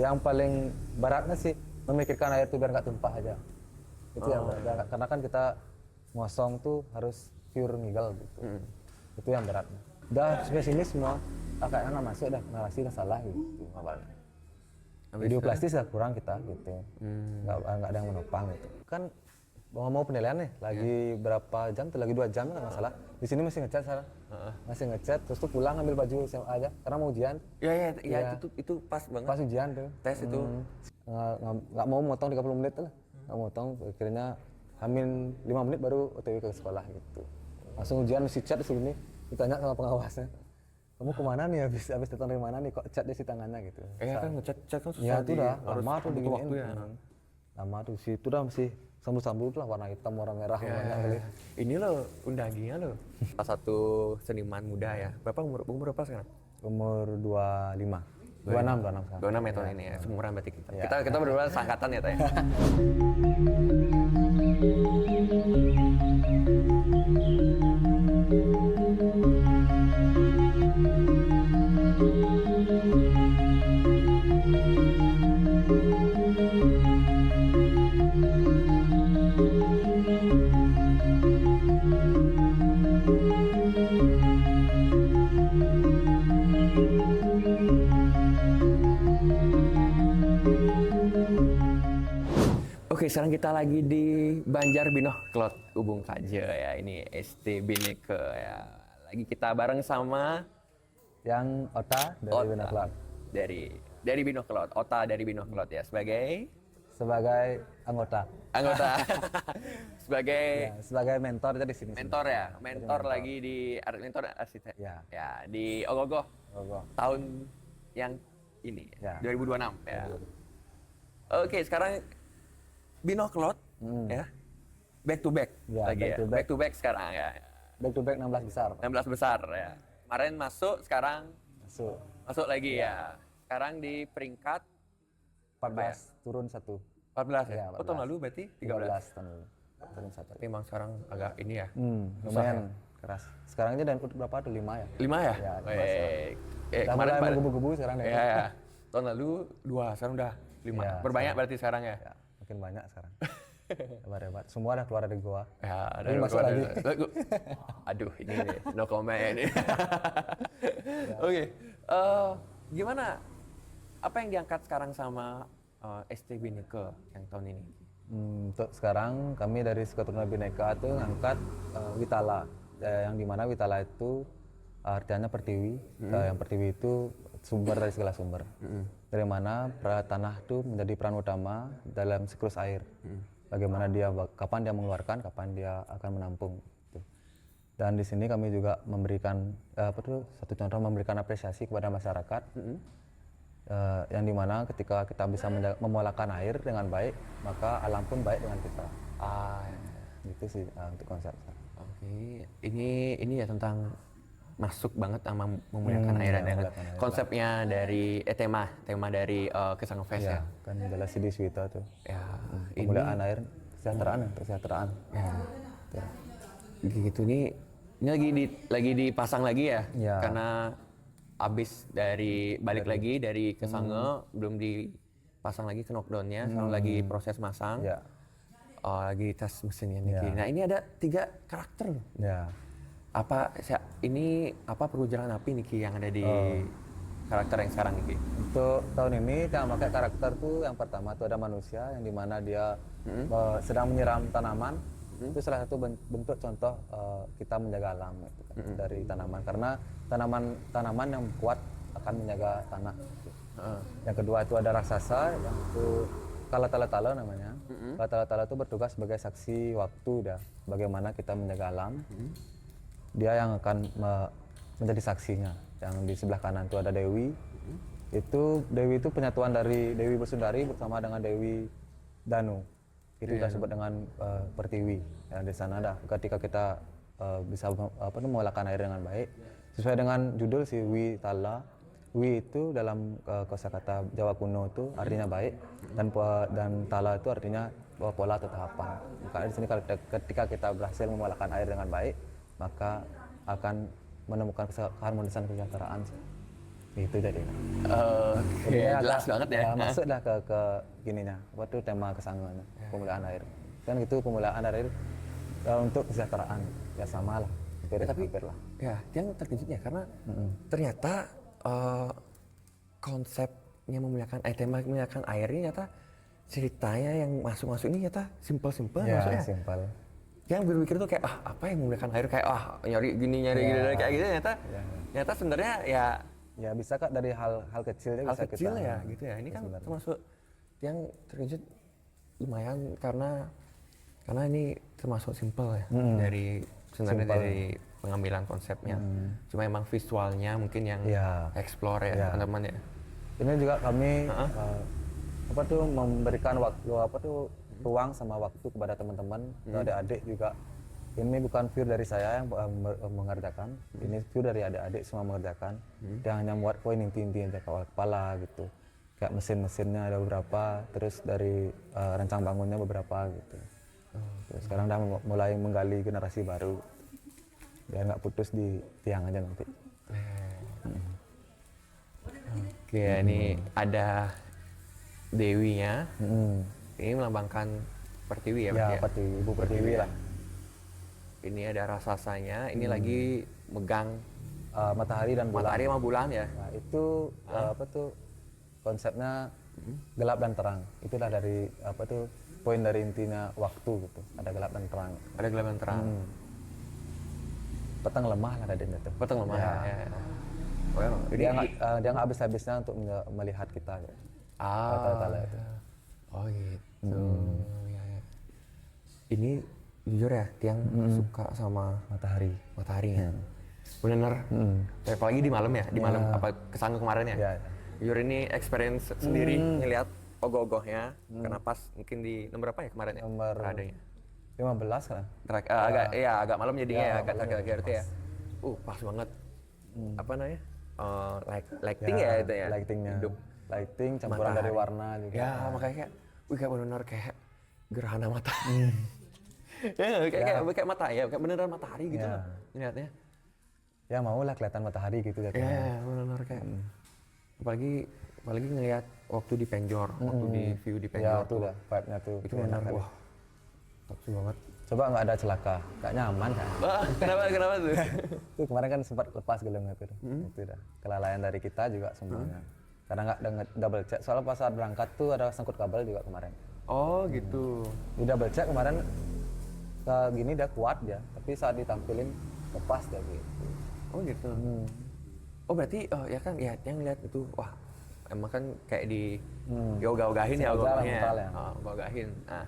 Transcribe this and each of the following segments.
Yang paling beratnya sih memikirkan air itu biar nggak tumpah aja. Itu yang berat. Karena kan kita ngosong tuh harus pure nigel gitu. Itu yang beratnya. Udah spesimis semua, kayaknya nggak masuk dah, narasi udah salah gitu awalnya. Video plastis udah kurang kita gitu, nggak ada yang menopang gitu. Kan mau penilaian nih, lagi berapa jam tuh, lagi 2 jam nggak masalah. Di sini masih ngecat salah, masih ngecat, terus tuh pulang ambil baju SMA aja, karena mau ujian. Iya, itu pas banget. Pas ujian tuh. Tes itu. Nggak mau motong 30 menit lah, nggak motong, akhirnya Hamin 5 menit baru OTW ke sekolah gitu. Langsung ujian mesti chat di sini, ditanya sama pengawasnya. Kamu kemana nih habis datang dari mana nih kok chat di si tangannya gitu. Kan ngecat kan susah. Ya itu dah, harus lama tuh butuh waktu diginiin. ya. Lama tuh situ dah masih sambut-sambut lah, warna hitam, warna merah, warna kali. Ini loh undanginya loh. Salah satu seniman muda ya. Berapa umur berapa sekarang? Umur 25. 26 sekarang. 26 ya tahun ini ya. Seumuran berarti kita. Ya. Kita berdua seangkatan ya, Teh. Oke, sekarang kita lagi di Banjar Binoh Klot Ubung Kaje ya. Ini ST Bineke ya. Lagi kita bareng sama Yang Ota dari Bina Club. Dari Binoh Klot. Ota dari Binoh Klot ya Sebagai anggota. sebagai Sebagai mentor di sini. mentor ya. Mentor lagi di mentor arsitek. Ya. Ya, di Ogogoh. Ogoh. Tahun yang ini Ya. 2026 ya. Oke, sekarang Binoh Klot ya. Back to back Ya, lagi back ya. to back. Back to back sekarang ya. Back to back 16 besar. 16 besar ya. Kemarin masuk, sekarang Masuk lagi ya. Sekarang di peringkat 14 turun 1. 14 ya. Ya, Oh, tahun lalu berarti 13. 13 tahun lalu. Turun 1. Tapi emang sekarang agak ini ya. Lumayan keras. Sekarang aja dan berapa tuh 5 ya? 5 ya? Ya, Baik. Udah mulai menggebu-gebu sekarang deh. Ya. Tahun lalu 2, sekarang udah 5. Ya, Berbanyak berarti sekarang ya. Ya, makin banyak sekarang. Hebat-hebat. Semua udah keluar dari gua. Ya, Ini masuk lagi. Aduh, ini nih, no comment ini. Oke, gimana? Apa yang diangkat sekarang sama ST Bineke yang tahun ini? Untuk sekarang kami dari Sekutunan Bhinneka itu ngangkat Witala, yang dimana Witala itu artinya pertiwi. Yang pertiwi itu sumber dari segala sumber. Dari mana tanah itu menjadi peran utama dalam siklus air. Bagaimana kapan dia mengeluarkan, kapan dia akan menampung. Gitu. Dan di sini kami juga memberikan satu contoh, memberikan apresiasi kepada masyarakat. Yang dimana ketika kita bisa memolakan air dengan baik, maka alam pun baik dengan kita. Gitu sih untuk konsep. Oke, ini ya tentang masuk banget sama memuliakan air dan konsepnya dari tema dari Kesang Fest ya. Kan jelas di Swita tuh. Ya, Pemuliaan air, kesejahteraan. Ya. Gitu nih. Ini lagi dipasang lagi ya? Ya. Karena abis balik lagi dari Kesange, belum dipasang lagi knockdown-nya, sekarang lagi proses masang. Ya. Lagi tes mesinnya Niki. Ya. Nah, ini ada 3 karakter loh. Ya. Ini apa pergujaran api Niki yang ada di karakter yang sekarang Niki? Untuk tahun ini yang pakai karakter tuh yang pertama tuh ada manusia yang dimana dia sedang menyiram tanaman. Itu salah satu bentuk contoh kita menjaga alam gitu, kan, dari tanaman, karena tanaman yang kuat akan menjaga tanah. Gitu. Yang kedua itu ada raksasa yang itu Kalatala namanya. Kalatala itu bertugas sebagai saksi waktu bagaimana kita menjaga alam. Dia yang akan menjadi saksinya. Yang di sebelah kanan itu ada Dewi. Dewi itu penyatuan dari Dewi Besundari bersama dengan Dewi Danu. Itu kita sebut dengan pertiwi. Ya, di sana ketika kita bisa memolakan air dengan baik, sesuai dengan judul si Witala. Wi itu dalam kosakata Jawa kuno itu artinya baik, dan Tala itu artinya pola atau tahapan. Maka di sini ketika kita berhasil memolakan air dengan baik, maka akan menemukan keharmonisan kesejahteraan. Itu jadi. Oke, jelas banget ya. Masuklah ke gininya, apa tuh tema kesanguannya, pemulaan air. Kan itu pemulaan air untuk kesejahteraan, ya sama lah, hampir lah. Ya, yang terkejut ya karena ternyata konsepnya tema memuliakan air ini ternyata ceritanya yang masuk ini ternyata simple Ya, maksudnya. simpel. Yang berpikir tuh kayak apa yang memuliakan air kayak nyari gini kayak gitu ternyata sebenarnya ya bisa Kak dari hal kecil hal bisa kecil kita ya gitu ya. Ini kan termasuk yang terkejut lumayan karena ini termasuk simple ya dari sebenarnya dari pengambilan konsepnya. Cuma emang visualnya mungkin yang explore ya teman-teman ya. Ini juga kami memberikan waktu ruang sama waktu kepada teman-teman, adik-adik juga. Ini bukan view dari saya yang mengerjakan, ini view dari adik-adik semua mengerjakan. Dia hanya membuat poin inti-inti aja kepala gitu. Kayak mesin-mesinnya ada beberapa, terus dari rancang bangunnya beberapa gitu. Terus sekarang udah mulai menggali generasi baru, biar nggak putus di tiang aja nanti. Oke, ini ada Dewinya. Ini melambangkan Pertiwi ya? Ya, Pertiwi, Ibu Pertiwi lah. Ini ada raksasanya, ini lagi megang matahari dan bulan. Matahari sama bulan ya? Nah, itu konsepnya gelap dan terang. Itulah dari poin dari intinya waktu gitu. Ada gelap dan terang. Ada gelap dan terang. Petang lemah lah adanya tuh. Petang lemah ya. Oh, dia nggak habis-habisnya untuk melihat kita. Gitu. Itu. Oh gitu. Ya. Ini jujur ya, Tiang suka sama matahari ya. Bener. Apalagi di malam ya, di malam apa kesangga kemarin ya. Ya. Jujur ini experience sendiri ngelihat ogoh-ogohnya. Karena pas mungkin di nomor berapa ya kemarin ya? Nomor adanya 15 kan. Agak malam jadinya ya, agak gitu ya. Pas banget. Apa namanya? Lighting ya itu ya. Lightingnya. Hidup. Lighting campuran dari warna juga. Ya, makanya kayak benar-benar kayak gerhana matahari. kayak matahari ya, kayak beneran matahari gitu loh ngeliatnya. Ya maulah kelihatan matahari gitu ya. Ya, benar kayak. Apalagi ngelihat waktu di Penjor, waktu di view di Penjor tuh. Udah vibe-nya tuh. Itu benar wah. Bagus banget. Coba nggak ada celaka, nggak nyaman kan? Kenapa tuh? Tuh kemarin kan sempat lepas gelungnya tuh. Itu dah. Kelalaian dari kita juga semuanya. Karena nggak double check. Soalnya pas saat berangkat tuh ada sangkut kabel juga kemarin. Oh gitu. Di double check kemarin gini dia kuat ya, tapi saat ditampilin lepas dia gitu. Oh gitu. Oh berarti ya kan ya yang lihat itu wah emang kan kayak di ogah-ogahin ya ogahnya. Ogah-ogahin. Nah,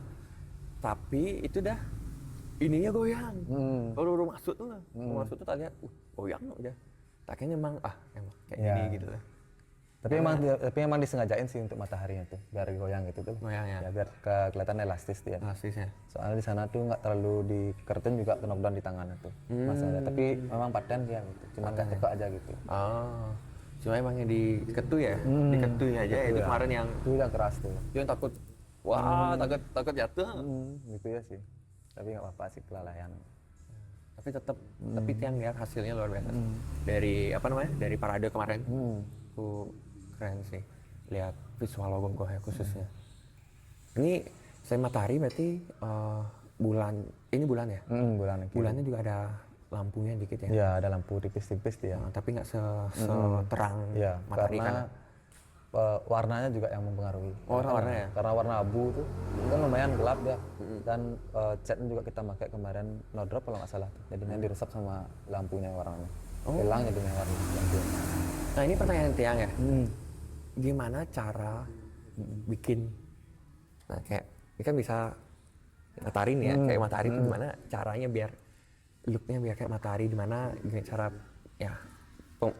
tapi itu dah ininya goyang. Baru masuk tuh lah. Masuk tuh tak lihat goyang aja. Tak kayaknya emang kayak gini gitu lah. Tapi emang disengajain sih untuk mataharinya tuh biar goyang gitu tuh. Goyang ya. Biar kelihatan elastis dia. Elastis ya. Soalnya di sana tuh nggak terlalu di curtain juga knockdown di tangannya tuh. Masalahnya. Tapi memang paten dia gitu. Cuma nggak teka aja gitu. Cuma emang yang diketu ya. Diketunya aja itu kemarin yang itu udah keras tuh. Yang takut takut jatuh. Gitu ya sih. Tapi nggak apa-apa sih kelalaian. Tapi tetap yang lihat hasilnya luar biasa. Dari dari parade kemarin. Keren sih lihat visual logo ya khususnya. Ini saya matahari berarti bulan ya? Bulan. Bulannya juga ada lampunya dikit ya? Ya ada lampu tipis-tipis dia. Tapi nggak seterang matahari karena warnanya juga yang mempengaruhi. Warna ya? Karena warna abu tuh kan lumayan gelap ya. Dan catnya juga kita pakai kemarin no drop kalau nggak salah. Jadinya diresap sama lampunya warnanya. Hilang jadinya warna lampunya. Nah ini pertanyaan Tiang ya. Gimana cara bikin? Nah kayak ini kan bisa matahari nih ya, kayak matahari itu gimana caranya biar looknya biar kayak matahari, gimana cara ya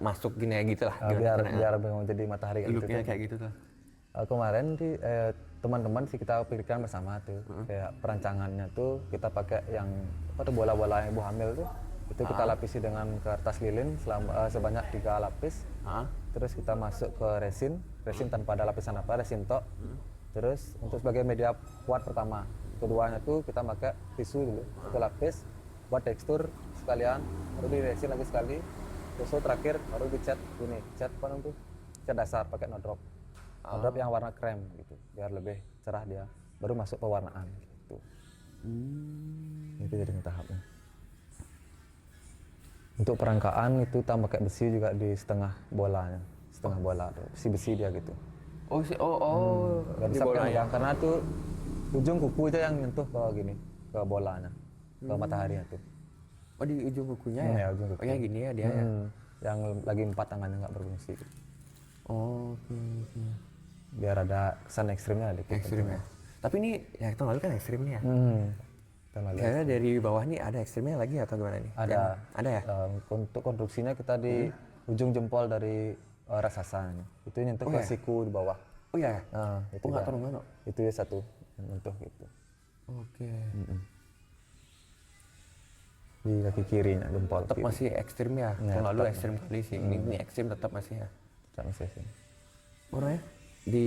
masuk gini ya gitu lah. Biar memang jadi matahari kayak looknya gitu. Kayak gitu tuh. Kemarin sih teman-teman sih kita pikirkan bersama tuh, kayak perancangannya tuh kita pakai yang bola-bola ibu hamil tuh. Itu kita lapisi dengan kertas lilin sebanyak 3 lapis. Terus kita masuk ke resin tanpa ada lapisan resin tok. Terus untuk sebagai media kuat pertama, keduanya tuh kita pakai tisu dulu, 1 lapis buat tekstur sekalian, baru di resin lagi sekali, Terus terakhir baru dicat ini, cat apa namanya tuh? Cat dasar pakai no drop. No drop yang warna krem gitu, biar lebih cerah dia. Baru masuk pewarnaan gitu. Itu jadi tahapnya. Untuk perangkaan itu tambah pakai besi juga di setengah bolanya, setengah bola tuh, besi dia gitu. Di Gak bisa bolanya. pegang karena tuh ujung kuku itu yang nyentuh ke gini, ke bolanya, ke mataharinya tuh. Oh, di ujung kukunya Hmm, ya? ya, ujung kuku. Oh, yang gini ya dia ya? Yang lagi 4 tangannya nggak berfungsi. Gitu. Oh, oke. Biar ada kesan ekstrimnya dikit. Ekstrim ya. Tapi ini ya tahun lalu kan ekstrimnya ya. Tahun lalu. Kayaknya dari bawah nih ada ekstrimnya lagi atau gimana nih? Ada. Ada ya? Untuk konstruksinya kita di ujung jempol dari raksasa. Itu nyentuh ke siku di bawah. Oh iya. Nah, itu Nggak dia. tahu mana. Itu ya satu yang nyentuh gitu. Oke. Di kaki kirinya jempol. Tetap kiri. masih ekstrim ya. Ya, Tahun lalu tetap. ekstrim kali sih. Ini ekstrim tetap masih ya. Tak bisa sih. Warnanya di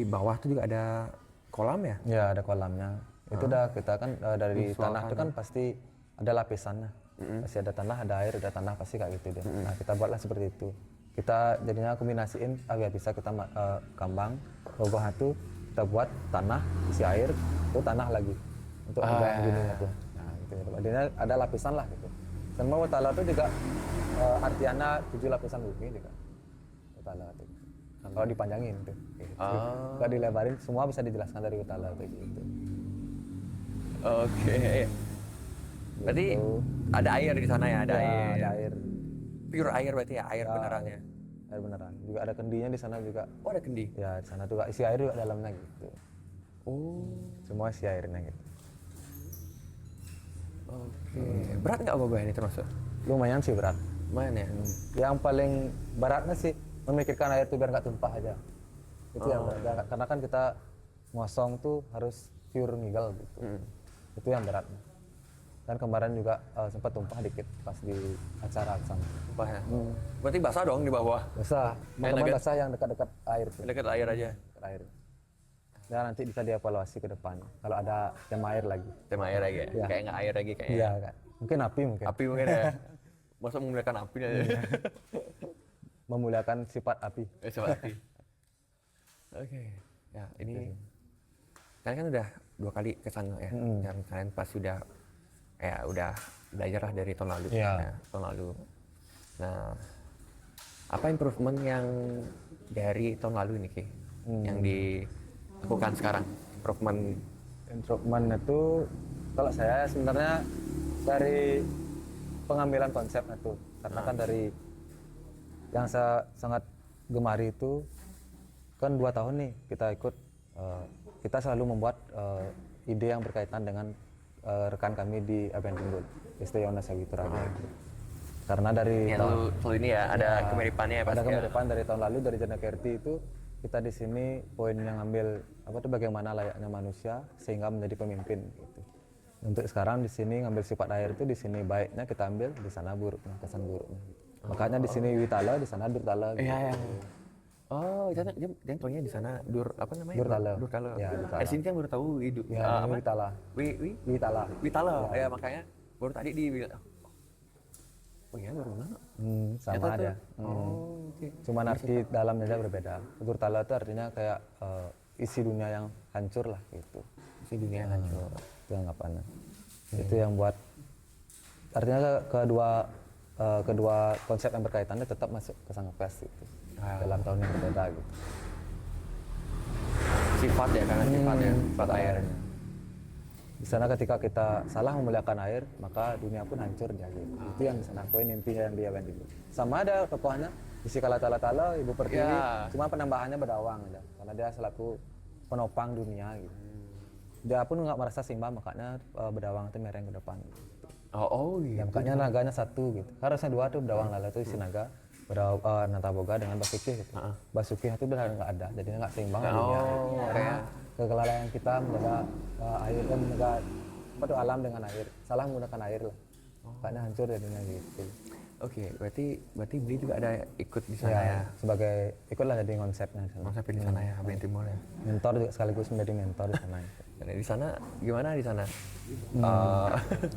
bawah tuh juga ada kolam ya? Ya ada kolamnya. Itu udah kita kan dari tanah itu kan pasti ada lapisannya. Pasti ada tanah, ada air, ada tanah pasti kayak gitu deh. Nah kita buatlah seperti itu. Kita jadinya kombinasiin agar bisa kita kambang roboh itu kita buat tanah isi air itu tanah lagi untuk yang gininya tuh. Nah gitu. Jadinya ada lapisan lah gitu. Sama Watala itu juga artiannya 7 lapisan bumi juga. Watala itu. Kalau dipanjangin tuh. Gitu. Nggak dilebarin semua bisa dijelaskan dari Watala kayak gitu. Oke. Berarti ada air di sana ya? Ada Ya, air. ada air. Pure air berarti ya? Air beneran ya? Air beneran. Juga ada kendinya di sana juga. Oh, ada kendi? Ya di sana juga isi air juga dalamnya gitu. Oh. Semua isi airnya gitu. Oke. Berat nggak Boba ini termasuk? Lumayan sih berat. Lumayan ya? Yang paling beratnya sih memikirkan air itu biar nggak tumpah aja. Itu yang berat. Karena kan kita ngosong tuh harus pure nigel gitu. Itu yang berat. Dan kemarin juga sempat tumpah dikit pas di acara sana. Tumpah ya? Berarti basah dong di bawah? Basah, teman-teman basah yang dekat-dekat air tuh. Dekat air aja? Dekat air. Ya nanti bisa dievaluasi ke depan kalau ada tema air lagi. Tema air lagi ya? Iya. Kayak nggak air lagi kayaknya? Iya kan. Mungkin api mungkin. Api mungkin ya? Masa memuliakan api aja? Memuliakan sifat api. Sama api. Oke. Ya ini kalian kan udah 2 kali ke sana ya? Dan kalian pas sudah udah belajar lah dari tahun lalu. Iya. Nah, tahun lalu. Nah, apa improvement yang dari tahun lalu nih Ki? Yang dilakukan sekarang? Improvement itu kalau saya sebenarnya dari pengambilan konsep itu karena kan dari yang saya sangat gemari itu kan 2 tahun nih kita ikut kita selalu membuat ide yang berkaitan dengan rekan kami di Abentinggul Isti Yonas Sagitura karena dari Selalu ini ya ada kemiripannya ya ada pasti. kemiripan dari tahun lalu dari Janakerti itu kita di sini poin yang ambil apa tuh bagaimana layaknya manusia sehingga menjadi pemimpin gitu. Untuk sekarang di sini ngambil sifat air itu di sini baiknya kita ambil, di sana buruknya, kesan buruknya. Makanya di sini Witala, di sana Durtala. Gitu. Iya. Oh, dia taunya di sana apa namanya? Durtala. Durtala. Ya, Durtala. Di sini kan baru tahu hidup. Ya, namanya Witala. Witala. Witala. Ya makanya baru tadi oh iya baru mana? Sama aja. Oh, oke. Cuman arti dalamnya aja berbeda. Durtala itu artinya kayak isi dunia yang hancur lah gitu. Isi dunia yang hancur. Itu anggapannya. Itu yang buat artinya kedua konsep yang berkaitannya tetap masuk ke Sang Pes gitu. Dalam tahun yang berbeda gitu. Sifat ya karena sifatnya, sifat airnya. Di sana ketika kita salah memuliakan air, maka dunia pun hancur dia gitu. Itu yang di sana poin intinya yang dia bantu. Sama ada tokohnya isi kala tala Ibu Pertiwi, cuma penambahannya Bedawang aja. Karena dia selaku penopang dunia gitu. Dia pun nggak merasa simbah makanya Bedawang itu mereng ke depan. Oh Ya, iya. makanya naganya satu gitu. Harusnya 2 tuh Bedawang Lala itu isi naga. Nantaboga dengan Basuki gitu. Basuki itu benar nggak ada, jadinya nggak seimbang dunia. Karena kelalaian kita menjaga air dan menjaga alam dengan air, salah menggunakan air lah. Makanya hancur jadinya gitu. Oke, berarti beli juga ada ikut di sana Ya, ya. sebagai ikutlah jadi konsepnya di sana. Konsepnya di sana ya, Habib Timur ya. Mentor juga sekaligus menjadi mentor di sana. Dan di sana gimana di sana?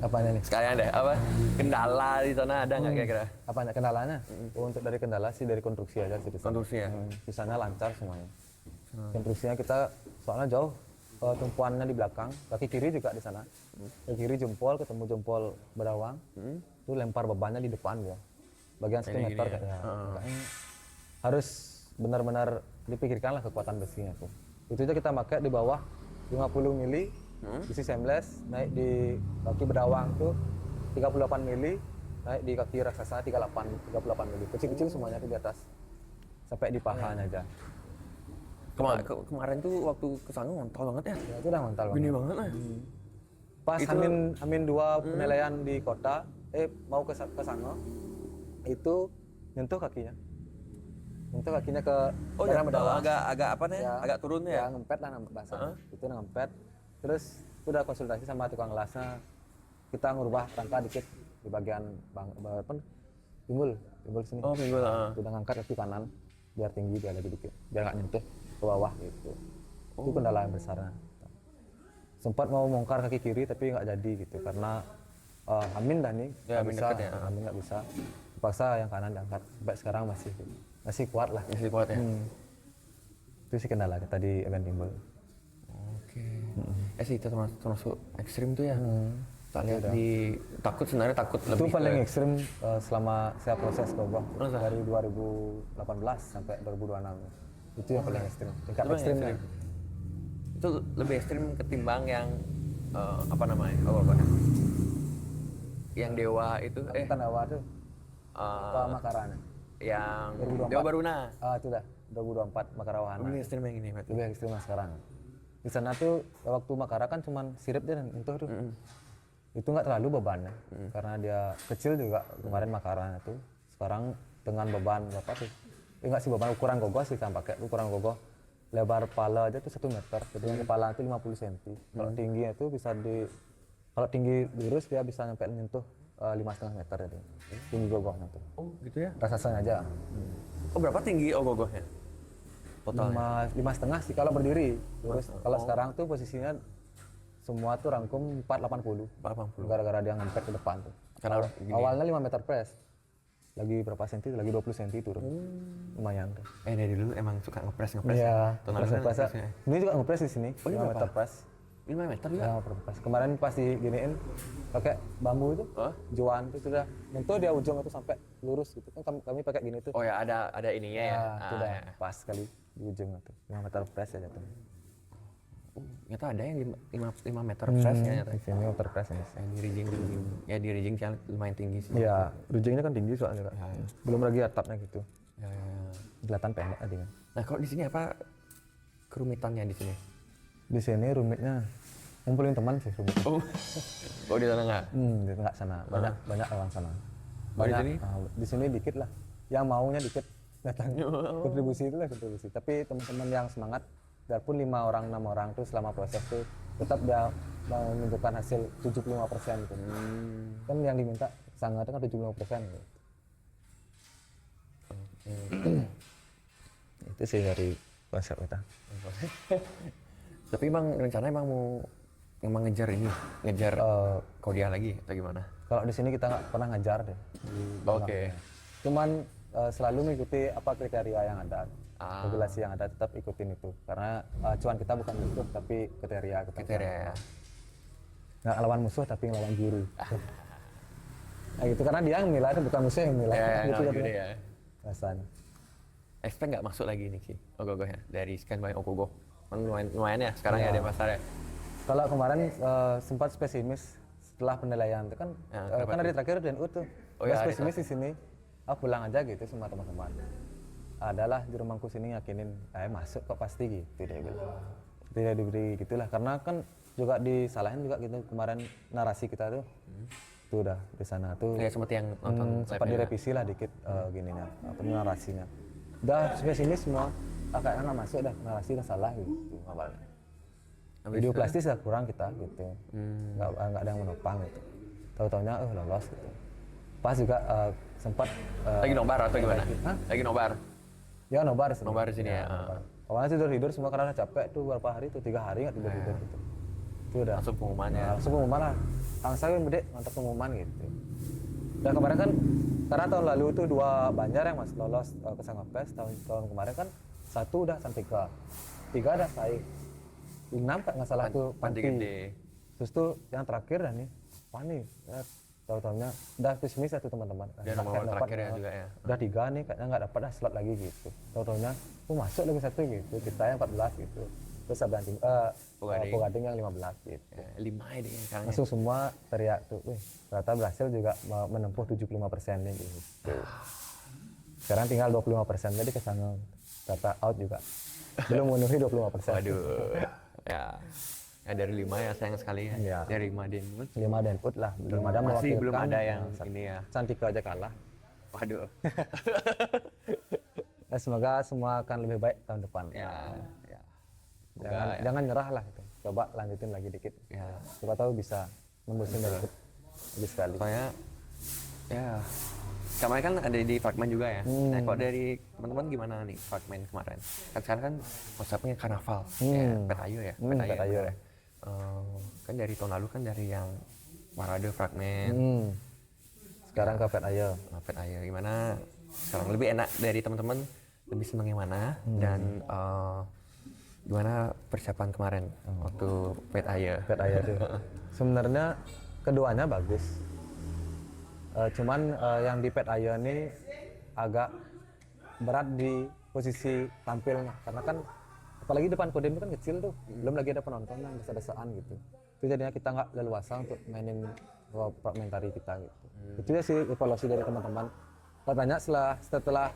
Apanya nih? Sekalian deh, apa kendala di sana ada nggak kira-kira? Apanya kendalanya? Untuk dari kendala sih dari konstruksi aja sih di sana. Konstruksi ya. Di sana lancar semuanya. Konstruksinya kita soalnya jauh, tumpuannya di belakang, kaki kiri juga di sana. Kaki kiri jempol ketemu jempol berawang, itu lempar bebannya di depan dia. Bagian 1 meter gini ya? kayaknya. Makanya harus benar-benar dipikirkan lah kekuatan besinya tuh. Itu aja kita pakai di bawah 50 mili, isi seamless, naik di kaki berawang tuh 38 mili, naik di kaki raksasa 38 mili. Kecil-kecil semuanya tuh di atas. Sampai di pahanya aja. Kemarin tuh waktu kesana ngontol banget ya. Ya, itu udah mantap Gini banget. banget lah. Pas Itu- Amin 2 penilaian di kota, mau ke sana, itu nyentuh kakinya ke Oh daerah ya, Bedawang. agak apa nih? Ya, Agak turun ya. ya ngempet lah bahasa. Itu ngempet. Terus udah konsultasi sama tukang lasnya, kita ngubah rangka dikit di bagian timbul sini. Oh, pinggul. Udah ngangkat kaki kanan biar tinggi biar lagi dikit, biar nggak nyentuh ke bawah gitu. Itu kendala yang besarnya. Sempat mau bongkar kaki kiri tapi nggak jadi gitu karena Amin dah nih Ya, nggak Amin bisa, dekat ya. Amin nggak bisa. Dipaksa yang kanan diangkat sampai sekarang masih kuat lah. Masih kuat ya. Itu sih kendala kita di event timbul. Oke. Sih itu termasuk ekstrim tuh ya. Tak lihat sebenarnya takut Itu lebih paling ke- ekstrim selama saya proses gogok Masa? dari 2018 sampai 2026. Itu yang paling ekstrim. Tingkat Itu yang ekstrimnya. ekstrim. Itu lebih ekstrim ketimbang yang apa namanya? Apa? Yang dewa itu Bukan awal tuh, apa eh, Makarana. yang 2024. Dewa Baruna. Itu dah 2024 Makarawahana. Lebih ekstrim yang ini berarti. Lebih ekstrim yang sekarang. Di sana tuh waktu Makara kan cuman sirip dia dan itu tuh. Itu nggak terlalu bebannya karena dia kecil juga kemarin Makara itu. Sekarang dengan beban berapa tuh? Enggak sih beban ukuran gogoh sih kita pakai ukuran gogoh. Lebar kepala aja tuh 1 meter, jadi kepala itu 50 cm. Kalau tingginya itu bisa kalau tinggi lurus dia bisa sampai menyentuh 5,5 meter jadi tinggi gogohnya tuh. Oh, gitu ya. Raksasanya aja. Oh, berapa tinggi ogogohnya? Totalnya. 5,5 sih kalau berdiri. Terus kalau sekarang tuh posisinya semua tuh rangkum 480. 80. Gara-gara dia ngempet ke depan tuh. Karena gini. Awalnya 5 meter press. Lagi berapa senti? Lagi 20 senti turun. Lumayan tuh. Dari dulu emang suka ngepres Iya, Tonalnya press. Ini juga ngepres di sini. Oh, ini 5 berapa? meter press. 5 meter juga. Ya, press. Kemarin pas diginiin pakai bambu itu, Hah? juan itu sudah nyentuh dia ujung itu sampai lurus gitu. Kan kami pakai gini tuh. Oh ya, ada ininya ya. Itu udah Ya. pas sekali di ujung itu. 5 meter press aja tuh. Ternyata ada yang 5 meter press ya ternyata. Di sini meter press ini. Yang di rigging. Ya di rigging kan lumayan tinggi sih. Iya, rujingnya kan tinggi soalnya Kak. Ya, ya. Belum lagi atapnya gitu. Ya, ya, ya. Kelihatan pendek tadi kan. Nah, kalau di sini apa kerumitannya di sini? Di sini rumitnya ngumpulin teman sih rumit. Oh di sana nggak? Di tengah sana banyak orang sana. Oh, di sini? Di sini dikit lah. Yang maunya dikit datang. Kontribusi itulah kontribusi. Tapi teman-teman yang semangat, biarpun 5 orang 6 orang tuh selama proses tuh tetap dia menunjukkan hasil 75% gitu. Kan yang diminta sangat kan 75% gitu. Itu sih dari konsep kita. Tapi rencana emang ngejar Kodia lagi atau gimana? Kalau di sini kita nggak pernah ngajar deh. Oke. Cuman selalu mengikuti apa kriteria yang ada, regulasi yang ada tetap ikutin itu. Karena cuan kita bukan musuh tapi kriteria kita. Kriteria ya. Nggak lawan musuh tapi ngelawan guru. Nah gitu karena dia yang milih, bukan musuh yang milih. Ya, Gitu nggak jadinya. gede ya. Rasanya. Expect nggak masuk lagi nih sih ogogohnya dari sekian banyak ogogoh. Kan lumayan ya sekarang ya di pasar ya. Kalau kemarin sempat pesimis setelah penilaian itu kan kan hari terakhir DNU tuh. Oh ya, hari pesimis di sini. Pulang aja gitu sama teman-teman. Adalah di rumahku sini yakinin, masuk kok pasti gitu dia bilang. Tidak diberi gitulah karena kan juga disalahin juga gitu kemarin narasi kita tuh. Tuh udah di sana tuh. Ya seperti yang nonton sempat live-nya. direvisi lah dikit gininya, apa narasinya. Udah pesimis semua. Kayaknya nggak masuk dah narasi udah salah gitu awalnya. Video plastis lah kurang kita gitu. Nggak ada yang menopang gitu. Tahu-taunya lolos gitu. Pas juga sempat Lagi nobar atau gimana? Hah? Lagi nobar. Ya nobar sini. Nobar di sini ya. Nobar. Awalnya tidur semua karena capek tuh berapa hari tuh 3 hari nggak tidur gitu. Itu udah. Langsung pengumumannya. Nah, langsung pengumuman lah. Langsung gede mantap pengumuman gitu. Dan kemarin kan karena tahun lalu tuh 2 Banjar yang masih lolos ke Sangapes tahun kemarin kan 1 udah Santika, 3 ada Sai, 6 nggak salah tuh Panti Gede. Terus tuh yang terakhir dah nih, wah nih ya, tahu-tahunya udah pesimis satu teman-teman. Dan nomor terakhirnya juga ya. Udah 3 nih kayaknya nggak dapat dah slot lagi gitu. Tahu-tahunya, masuk lagi 1 gitu, kita yang 14 gitu. Terus ada Pogading yang 15 gitu. Ya, 5 ini sekarang. Langsung semua teriak tuh, wih ternyata berhasil juga menempuh 75% nih gitu. Sekarang tinggal 25% jadi kesana. Data out juga belum memenuhi 25%. Waduh. Ya dari 5 ya sayang sekali ya. Iya. Dari 5 Denwood. 5 Denwood lah, belum ada Masih belum mewakilkan, ada yang ini ya. Santika aja kalah. Waduh. Semoga semua akan lebih baik tahun depan. Ya. Jangan nyerah lah gitu. Coba lanjutin lagi dikit. Ya. Siapa tahu bisa nembusin Denwood lebih sekali. Soalnya ya kemarin kan ada di Fragment juga ya. Nah, kalau dari teman-teman gimana nih Fragment kemarin? Kan sekarang kan konsepnya karnaval, ya, Petayo ya. Petayo ya. Kan dari tahun lalu kan dari yang Parade Fragment, Sekarang ke Petayo. Petayo gimana? Sekarang lebih enak dari teman-teman, lebih senang yang mana? Dan gimana persiapan kemarin waktu Petayo? Petayo tuh. Sebenarnya keduanya bagus. Cuman yang di Petayo ini agak berat di posisi tampilnya karena kan apalagi depan podium itu kan kecil tuh, belum lagi ada penonton yang desa-desaan gitu. Itu jadinya kita nggak leluasa untuk mainin fragmentari kita gitu. Itu ya sih evaluasi dari teman-teman. Tanya setelah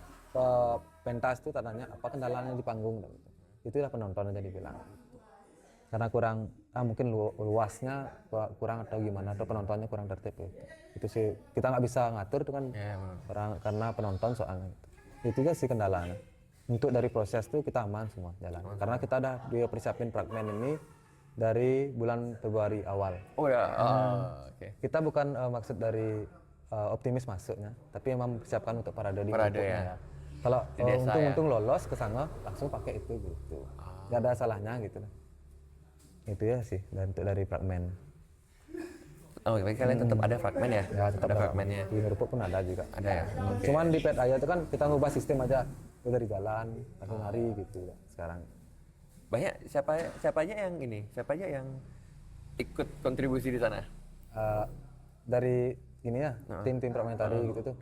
pentas tuh tanya apa kendalanya di panggung gitu. Itulah penonton aja dibilang. Karena kurang mungkin luasnya kurang atau gimana atau penontonnya kurang tertib gitu. Itu sih kita nggak bisa ngatur itu kan karena penonton soalnya itu juga sih kendalanya. Untuk dari proses tuh kita aman semua jalan karena kita udah persiapin fragmen ini dari bulan Februari awal. Oh ya, oke. Kita bukan maksud dari optimis masuknya tapi memang mempersiapkan untuk parade di Parade Lomboknya ya. Kalau Di desa untung lolos ke sana langsung pakai itu gitu. Nggak ada salahnya gitu lah. Itu ya sih dari fragmen. Oh, tapi kalian tetap ada fragmen ya? Ya tetap ada fragmennya. Di Nurpuk pun ada juga. Ada ya. Oke. Cuman di Petayo itu kan kita ngubah sistem aja dari jalan langsung nari gitu ya, sekarang. Banyak siapa aja yang ini? Siapa aja yang ikut kontribusi di sana? Dari ini ya tim-tim fragmentari gitu tuh.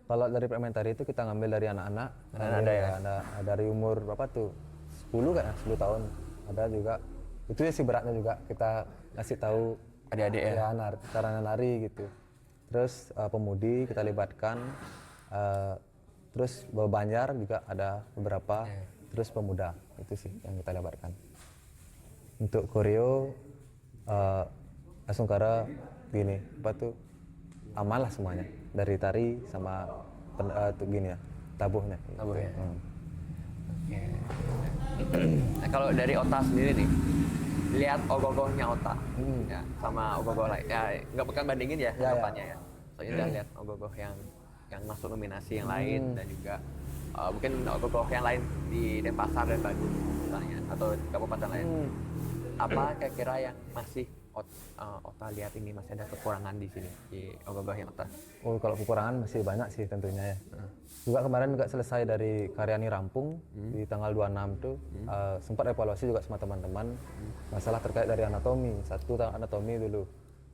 Kalau dari fragmentari itu kita ngambil dari anak-anak. Ada ya. Ada dari umur berapa tuh? 10 kan? 10 tahun. Ada juga. Itu ya sih beratnya juga kita kasih tahu Adik-adik ya. cara nari gitu. Terus pemudi kita libatkan. Terus Banjar juga ada beberapa. Terus pemuda itu sih yang kita libatkan. Untuk koreo Asungkara gini apa tuh aman lah semuanya dari tari sama tuh gini ya tabuhnya. Tabuhnya. Gitu. Oke. Nah, kalau dari Ota sendiri nih, lihat ogogohnya Ota ya, sama ogogoh lain, ya nggak bukan bandingin ya anggapannya ya. Soalnya udah lihat ogogoh yang masuk nominasi yang lain dan juga mungkin ogogoh yang lain di Denpasar dan Bandung misalnya atau kabupaten lain. Apa kira-kira yang masih Ota lihat ini masih ada kekurangan di sini di ogogoh yang Ota? Oh kalau kekurangan masih banyak sih tentunya ya. Juga kemarin juga selesai dari Karyani rampung di tanggal 26 tuh sempat evaluasi juga sama teman-teman masalah terkait dari anatomi. 1 anatomi dulu,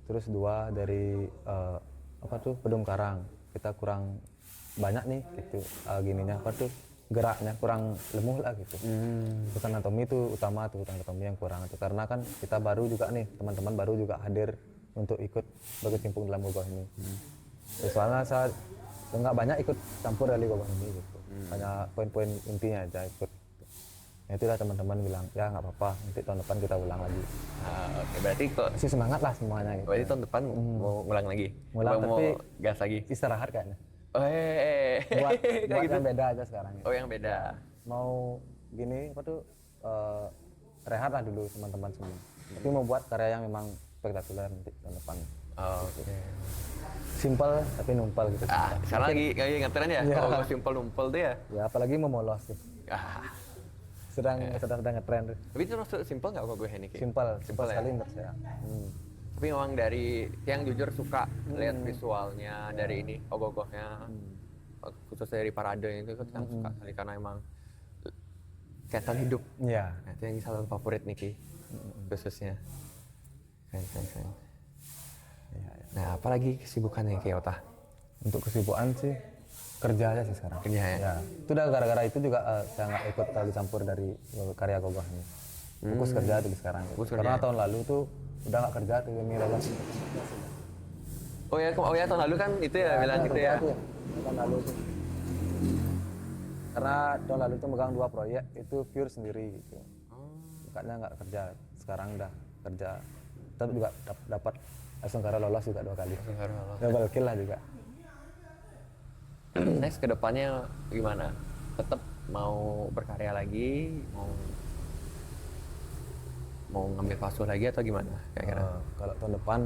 terus 2 dari apa tuh pedum karang kita kurang banyak nih gitu gininya apa tuh geraknya kurang lemuh lah gitu. Terus anatomi itu utama tuh anatomi yang kurang itu karena kan kita baru juga nih teman-teman baru juga hadir untuk ikut berkecimpung dalam ogogoh ini. Soalnya saya nggak banyak ikut campur dari ogogoh ini gitu. Hanya poin-poin intinya aja ikut. Ya itulah teman-teman bilang ya nggak apa-apa nanti tahun depan kita ulang lagi. Oke, berarti kok Masih semangat lah semuanya gitu. berarti tahun depan mau ngulang lagi? Ngulang, mau tapi gas lagi? Istirahat kayaknya. Oh, Buat kayak gitu. yang beda aja sekarang. Oh, yang beda. Mau gini apa tuh rehat lah dulu teman-teman semua. Tapi mau buat karya yang memang spektakuler nanti tahun depan. Oke. simpel tapi numpel gitu. Sekarang lagi ngetren ya, Iya. kalau simpel numpel tuh ya. Ya apalagi memolos tuh. Ah, Sedang ngetren tuh. tapi itu maksud simpel nggak kok gue ini? Ki? Simpel Simpel ya? sekali menurut saya. Tapi memang dari yang jujur suka lihat visualnya dari ini ogoh-ogohnya, khusus dari parade itu kan suka sekali karena emang kelihatan hidup. Iya. Nah, itu yang salah satu favorit nih Ki, khususnya. Keren. Iya, iya. Nah, apalagi kesibukannya Ki Ota? Untuk kesibukan sih kerja aja sih sekarang. Kerja ya? Ya. Itu udah gara-gara itu juga saya nggak ikut terlalu campur dari karya Gogoh ini. Fokus kerja tuh sekarang. Fokus Karena kerja. tahun lalu tuh udah nggak kerja tuh demi lolos. Oh ya tahun lalu kan itu ya bilang gitu ya. Tahun lalu tuh. Karena tahun lalu tuh megang 2 proyek itu pure sendiri gitu. Makanya nggak kerja. Sekarang udah kerja. Tapi juga dapat langsung karena lolos juga 2 kali. Double kill lah juga. Next ke depannya gimana? Tetap mau berkarya lagi, mau ngambil pasuh lagi atau gimana? Kira-kira Kalau tahun depan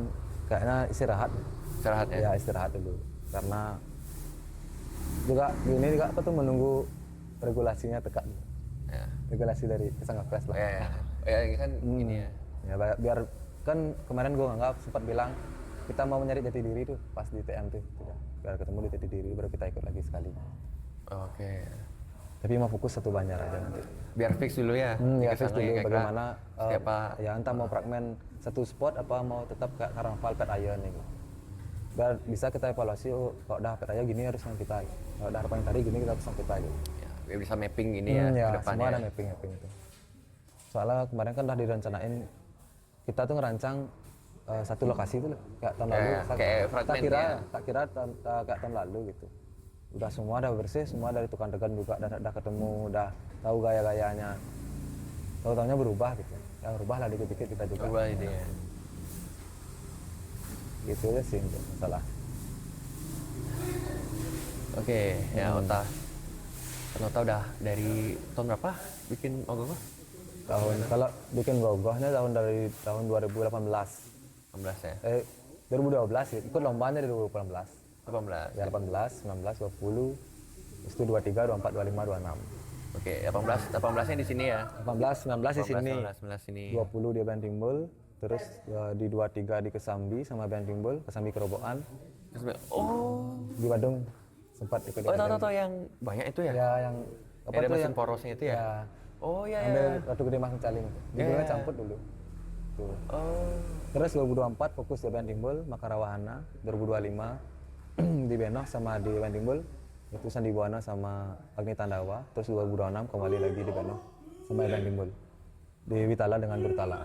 kayaknya istirahat. istirahat ya? Ya istirahat dulu. Karena juga ini juga apa tuh menunggu regulasinya tegak. Ya. Regulasi dari Kesangkapres lah. Ya ini kan ini ya. Ya biar kan kemarin gue nggak sempat bilang kita mau mencari jati diri tuh pas di TM tuh. Biar ketemu di jati diri baru kita ikut lagi sekali. Oke. Tapi mau fokus satu Banjar aja nanti. Biar fix dulu ya. Ya Kesana fix dulu kira-kira bagaimana siapa? ya entah mau fragmen satu spot apa mau tetap kayak Karnaval Pet Iron nih. Biar bisa kita evaluasi kalau udah Pet Iron gini harusnya kita. Kalau udah harapan tadi gini kita harus kita gitu. Ya, biar bisa mapping ini ya Ya, ke depannya. semua ada mapping itu. Soalnya kemarin kan udah direncanain kita tuh ngerancang satu lokasi tuh kayak tahun lalu. kayak fragmen ya. Tak kira kayak tahun lalu gitu. Udah semua udah bersih, semua dari tukang degan juga udah ketemu, udah tahu gaya-gayanya. Tahu-taunya berubah gitu. Yang berubah lah dikit-dikit kita juga. Coba ini ya. Gitu aja sih untuk masalah. Oke, ya Ota. Kan Ota udah dari tahun berapa bikin ogoh-ogoh? Kalau bikin gogohnya dari tahun 2018. 18 ya? 2012 ya, ikut lombanya dari 2018. 18. Ya 18, 19, 20, terus itu 23, 24, 25, 26. Oke, 18-nya di sini ya. 18, 19 di sini. 19 sini. 20 di Bantimbul, terus di 23 di Kesambi sama Bantimbul, Kesambi Kerobokan. Terus, oh. Di Badung sempat ikut. Tahu yang banyak itu ya? Ya yang Yang ada mesin porosnya itu ya? Ya. Oh iya Ambil ya. Ratu Gede Masang Caling. Di Ya, Gunung ya. Camput dulu. Tuh. Oh. Terus 2024 fokus di Bantimbul, Makarawahana. 2025 di Benoh sama di Bantimbul. Itu Sandi Buana sama Agni Tandawa. Terus 2026 kembali lagi di Benoh sama Bantimbul. Di Witala dengan Bertala.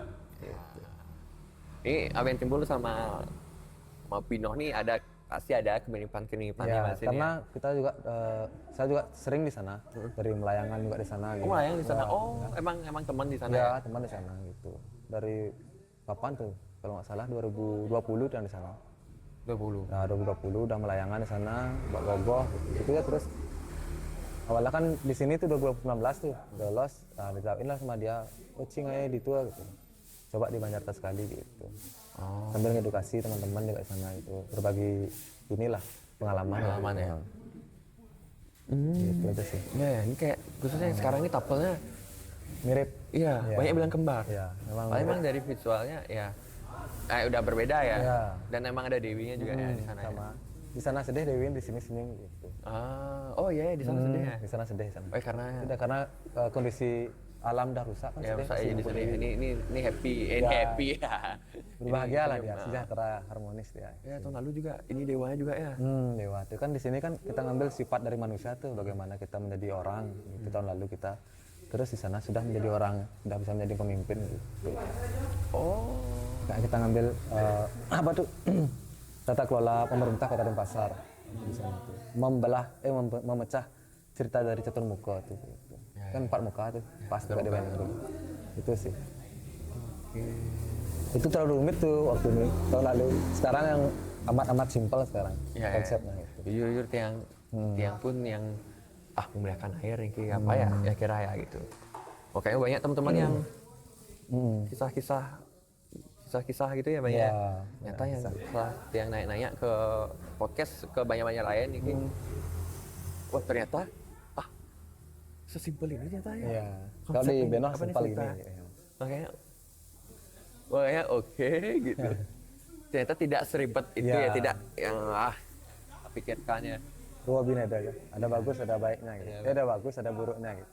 Ini Aben Timbul sama Pinoh nih pasti ada kemiripan-kemiripannya Ya, masih karena kita juga saya juga sering di sana dari Melayangan juga di sana. Oh, Melayang di sana. Oh, emang teman di sana Ya, ya? teman di sana gitu. Dari kapan tuh? Kalau nggak salah 2020 dan di sana. 20. Nah, 2020 udah Melayangan di sana, buat gogoh gitu ya terus. Awalnya kan di sini tuh 2019 tuh lolos, nah diterapin lah sama dia, coaching aja di tua gitu. Coba di Banjarta sekali gitu. Oh. Sambil ngedukasi teman-teman juga di sana gitu, berbagi inilah pengalaman. Pengalaman ya. Gitu aja sih. Ya, ini kayak khususnya yang sekarang ini tapelnya Mirip. iya, Iya. banyak bilang kembar. Ya, memang. Paling emang dari visualnya ya udah berbeda ya. Iya. Dan emang ada Dewinya juga ya di sana ya. Sama. Di sana sedih Dewi, di sini senyum gitu. Oh iya di sana sedih ya. Di sana sedih sana. Oh, karena Udah karena kondisi alam udah rusak kan ya sedih. saya jadi sedih. Ini happy, ini Ya. happy ya. Berbahagia lah Ini dia, senyum. sejahtera, harmonis dia. Ya tahun lalu juga ini dewanya juga ya. Dewa. Itu kan di sini kan kita ngambil sifat dari manusia tuh bagaimana kita menjadi orang. Itu tahun lalu kita terus di sana sudah menjadi orang, sudah bisa menjadi pemimpin gitu. Oh. Kayak kita ngambil apa tuh tata kelola pemerintah Kota Denpasar di sana tuh. Memecah cerita dari catur muka tuh. Gitu. Kan 4 muka tuh, pas juga di Bandung. Itu sih. Itu terlalu rumit tuh waktu ini tahun lalu. Sekarang yang amat simpel sekarang konsepnya itu. Jujur tiang pun yang memuliakan air yang kayak apa ya kira ya gitu. Kayaknya banyak teman-teman yang kisah-kisah gitu ya banyak. Ya, Nyata yang setelah tiang naik-naik ke podcast ke banyak-banyak lain nih. Wah ternyata sesimpel ini ternyata ya. Iya. Kalau Konsep di ini, Benoh apa nih simpel cerita? ini. Iya. Makanya oke gitu. Ternyata tidak seribet itu Iya. ya, tidak yang pikirkannya. Dua bineda aja. Ada bagus, ada baiknya gitu. Iya. Ada bagus, ada buruknya gitu.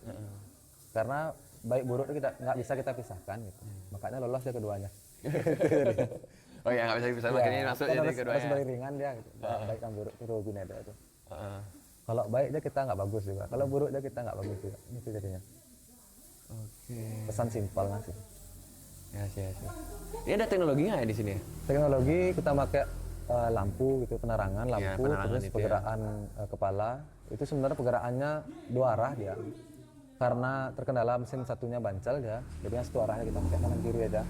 Karena baik buruk itu nggak bisa kita pisahkan gitu. Makanya lolos dia keduanya. Oh ya nggak bisa dipisah, makanya masuk kan jadi harus keduanya. beriringan dia gitu. Baik dan buruk itu dua bineda itu. Heeh. Kalau baik dia kita nggak bagus juga. Kalau buruk dia kita nggak bagus juga. Itu jadinya. Oke. Pesan simpel lah sih. Ya sih. Ini ada teknologinya ya di sini? Teknologi kita pakai lampu gitu, penerangan lampu, penerangan terus itu ya. pergerakan kepala. Itu sebenarnya pergerakannya dua arah dia. Karena terkendala mesin satunya bancal dia, jadinya satu arahnya kita pakai kanan kiri aja.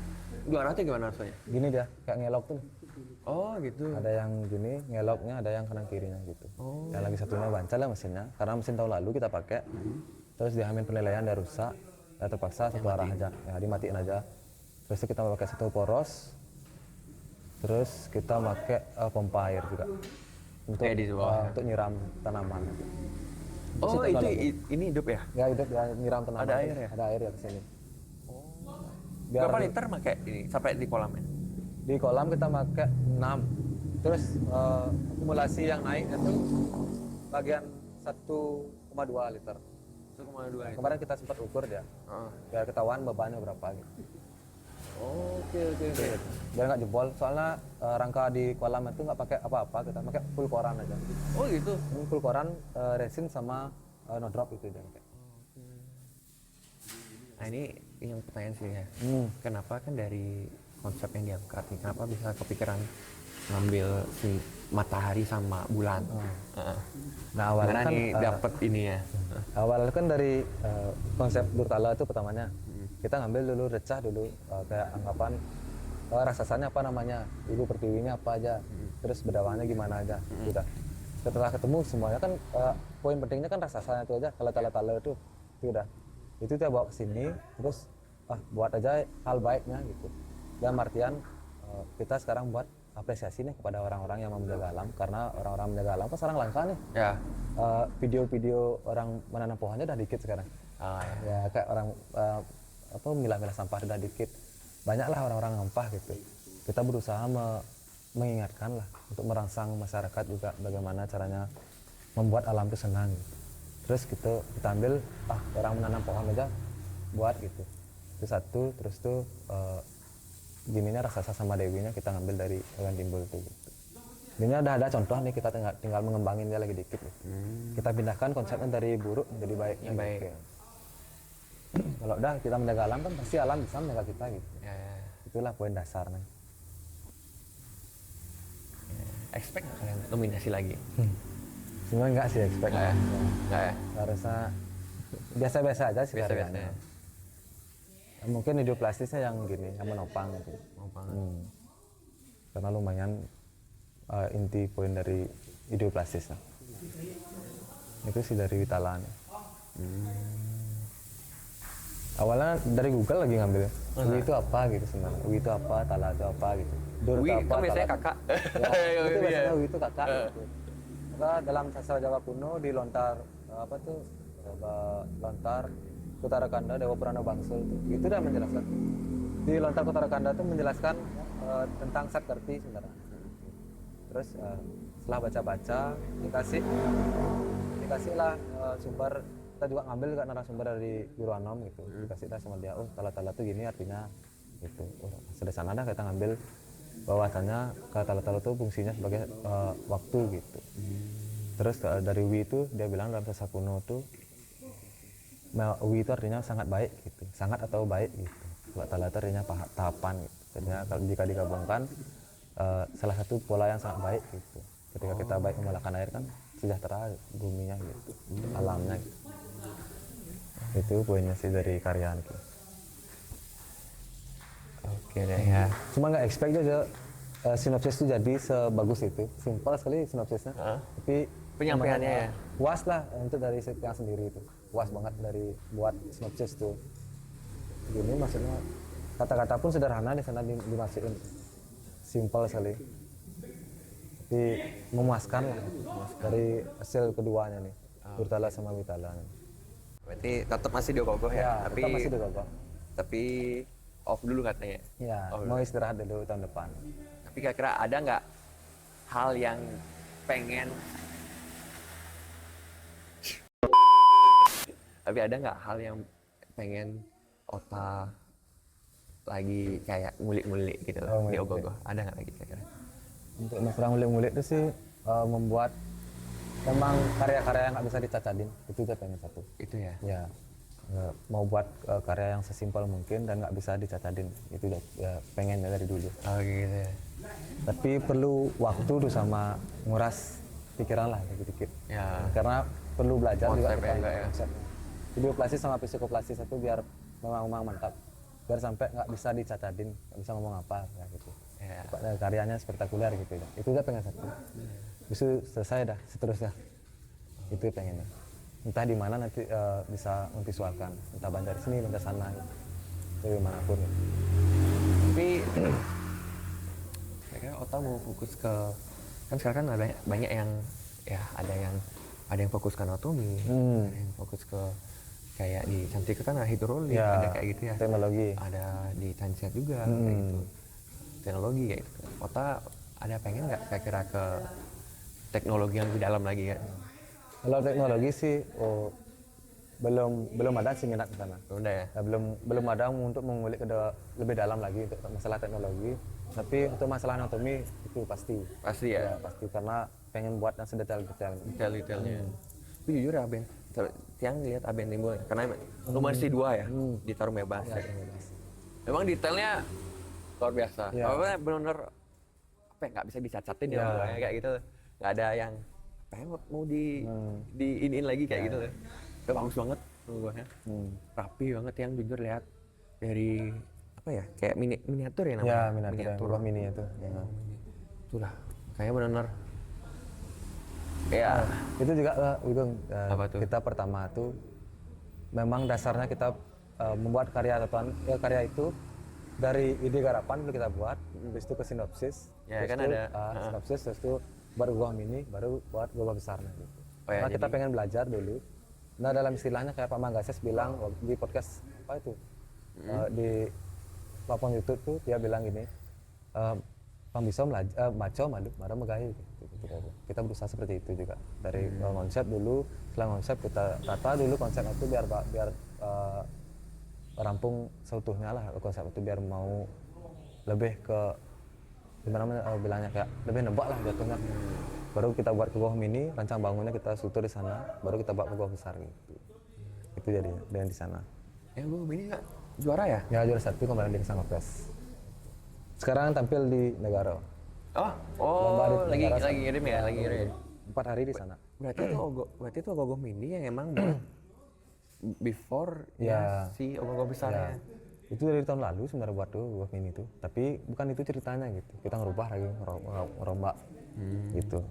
Dua arahnya gimana rasanya? Gini dia, kayak ngelok tuh. Oh gitu. Ada yang gini, ngeloknya, ada yang kanan kirinya gitu. Oh. Yang lagi satunya bancal ya mesinnya. Karena mesin tahun lalu kita pakai. Terus diamin penilaian dia rusak, ya terpaksa satu arah aja, ya dimatiin aja. Terus kita pakai satu poros. Terus kita pakai pompa air juga untuk Di bawah. untuk nyiram tanaman. Oh sih itu teknologi. ini hidup ya? Ya hidup ya nyiram tanaman. Ada air ya? Ada air ya ke sini. Berapa liter pakai ini sampai di kolamnya? Di kolam kita pakai 6. Terus akumulasi yang naik itu bagian 1,2 liter. 1,2 liter. Kemarin kita sempat ukur dia, biar ketahuan bebannya berapa gitu. Oke. Biar nggak jebol. Soalnya rangka di kolam itu nggak pakai apa-apa, kita pakai full koran aja. Oh gitu. Ini full koran, resin sama no drop itu dia pakai. Nah ini yang pertanyaan sih ya. Kenapa kan dari konsep yang diangkat nih, kenapa bisa kepikiran ngambil si matahari sama bulan? Nah awalnya Karena kan nih dapet ini ya. awalnya kan dari konsep Durkala itu pertamanya kita ngambil dulu recah dulu kayak anggapan raksasanya apa namanya, ibu pertiwinya apa aja, terus bedawannya gimana aja, udah. Setelah ketemu semuanya kan poin pentingnya kan raksasanya itu aja, kalau tala-tala itu udah. Itu kita bawa ke sini, terus buat aja hal baiknya gitu. Dan artian kita sekarang buat apresiasi nih kepada orang-orang yang mau menjaga alam, karena orang-orang menjaga alam kan sekarang langka nih. Ya. Video-video orang menanam pohonnya udah dikit sekarang. Ya kayak orang milah-milah sampah udah dikit. Banyaklah orang-orang ngampah gitu. Kita berusaha mengingatkan lah untuk merangsang masyarakat juga bagaimana caranya membuat alam itu senang gitu. Terus kita ambil orang menanam pohon aja buat gitu. Itu satu, terus tuh gininya raksasa sama dewinya kita ngambil dari Hewan Timbul tuh gitu. Ini udah ada contoh nih, kita tinggal mengembangin dia lagi dikit gitu. Kita pindahkan konsepnya dari buruk menjadi baik. Yang baik. Gitu. Kalau udah kita menjaga alam kan pasti alam bisa menjaga kita gitu. Ya. Itulah poin dasarnya. Expect nggak kalian nominasi lagi? Sebenarnya enggak sih expect. Nggak ya? Nggak ya? Harusnya biasa-biasa aja sih Biasa-biasa karyanya. ya? Mungkin Idioplastisnya yang gini, yang menopang gitu. Karena lumayan inti poin dari Idioplastis. Itu sih dari Witala nih. Awalnya dari Google lagi ngambil. Wi itu apa gitu sebenarnya. Wi itu apa, Tala itu apa gitu. Dur Wi itu apa, kan biasanya Tala kakak. Ya, itu biasanya Iya. Wi itu kakak gitu. Maka dalam sastra Jawa kuno di lontar lontar Kutarakanda Dewa Purana Bangsul itu udah menjelaskan. Di lontar Kutarakanda itu menjelaskan tentang Satkerti sebenarnya. Terus setelah baca-baca dikasihlah sumber, kita juga ngambil juga narasumber dari Guru Anom gitu. Dikasih sama dia, tala-tala itu gini artinya gitu. Dari sana dah kita ngambil bahwasannya tala-tala itu fungsinya sebagai waktu gitu. Terus dari Wi itu dia bilang dalam sastra kuno tuh Wi itu artinya sangat baik gitu, sangat atau baik gitu. Kalau tala itu artinya tahapan gitu. Jadinya kalau jika digabungkan salah satu pola yang sangat baik gitu. Ketika kita baik memolakan air kan sejahtera buminya gitu, alamnya gitu. Itu poinnya sih dari karya gitu. Oke deh ya. Cuma nggak expect aja sinopsis itu jadi sebagus itu. Simpel sekali sinopsisnya. Tapi Penyampaiannya ya. puas lah untuk dari yang sendiri itu. Puas banget dari buat sinopsis tuh. Gini maksudnya kata-kata pun sederhana di sana dimasukin. Simpel sekali. memuaskan lah dari hasil keduanya nih, Urtala sama Witala. Berarti tetap masih di Ogoh ya, tapi tetap masih di Gogo. tapi off dulu katanya. Ya, mau istirahat dulu tahun depan. Tapi kira-kira ada nggak hal yang pengen tapi ada nggak hal yang pengen Ota lagi kayak ngulik-ngulik gitu loh di Ogoh? Ada nggak lagi kira-kira? Untuk masalah ngulik-ngulik itu sih membuat memang karya-karya yang nggak bisa dicacadin, itu udah pengen satu. Itu ya. Ya, mau buat karya yang sesimpel mungkin dan nggak bisa dicacadin, itu udah ya, pengennya dari dulu. Oh gitu ya. Tapi perlu waktu tuh sama nguras pikiran lah dikit-dikit. Ya. Karena perlu belajar juga Konsepnya tentang juga ya. konsep. Videoplastis sama psikoplasis itu biar memang mantap. Biar sampai nggak bisa dicacadin, nggak bisa ngomong apa kayak gitu. Ya. Karyanya spektakuler gitu ya. Itu udah pengen satu. Bisa selesai dah seterusnya. Itu pengennya. Entah di mana nanti bisa memvisualkan, entah banjar sini, banjar sana gitu. Dari manapun. Gitu. Tapi kira-kira Ota mau fokus ke, kan sekarang kan ada banyak yang ya ada yang fokus ke anatomi, ada yang fokus ke kayak di Cantika kan ada hidrolik, Ya, ada kayak gitu ya. teknologi. Ada di Tansiat juga kayak gitu. Teknologi kayak gitu. Ota ada pengen nggak kira-kira ke teknologi yang lebih dalam lagi kan? Kalau teknologi sih belum ada sih minat ke sana. Udah ya. Ya, belum ada untuk mengulik lebih dalam lagi untuk masalah teknologi. Tapi untuk masalah anatomi itu pasti. Pasti ya. Ya, pasti karena pengen buat yang sedetail-detail. Detail-detailnya. Tapi jujur ya Aben, tiang lihat Aben timbul karena lu masih 2 ya di Tarung Bebas. Ya. Memang detailnya luar biasa. Ya. Apa benar-benar apa ya, nggak bisa dicacatin ya, kayak gitu. Nggak ada yang apa ya, mau di iniin lagi kayak gitu. Ya, bagus banget menurut gua. Rapi banget yang jujur lihat dari apa ya kayak miniatur ya namanya. Ya, miniatur yang mini itu. Ya. Itulah kayaknya benar-benar ya. Itu juga Ugeng, Apa tuh? kita pertama tuh memang dasarnya kita membuat karya karya itu dari ide garapan dulu kita buat, habis itu ke sinopsis, Ya, terus kan itu, ada, sinopsis, terus itu baru gua mini, baru buat gua besarnya gitu. Oh ya, Karena kita jadi- pengen belajar dulu. Nah dalam istilahnya kayak Pak Manggases bilang di podcast apa itu di platform YouTube tuh dia bilang gini, bisa maco madu marah megahi gitu. Kita berusaha seperti itu juga dari konsep dulu, setelah konsep kita tata dulu konsep itu biar rampung seutuhnya lah konsep itu biar mau lebih ke gimana bilangnya kayak lebih nebak lah jatuhnya. Baru kita buat ke bawah mini, rancang bangunnya kita struktur di sana, baru kita bawa ke bawah besar gitu. Itu jadinya dan di sana. Ya gua ini nggak juara ya? Ya juara 1 kemarin di Sangkopes. Sekarang tampil di Negara. Lomba di Lagi negara lagi ngirim ya, lagi ngirim. 4 hari di sana. Berarti itu ogoh mini yang emang buat before Ya. si ogoh besarnya. Itu dari tahun lalu sebenarnya buat tuh buah mini itu. Tapi bukan itu ceritanya gitu. Kita ngerubah lagi, ngerombak gitu.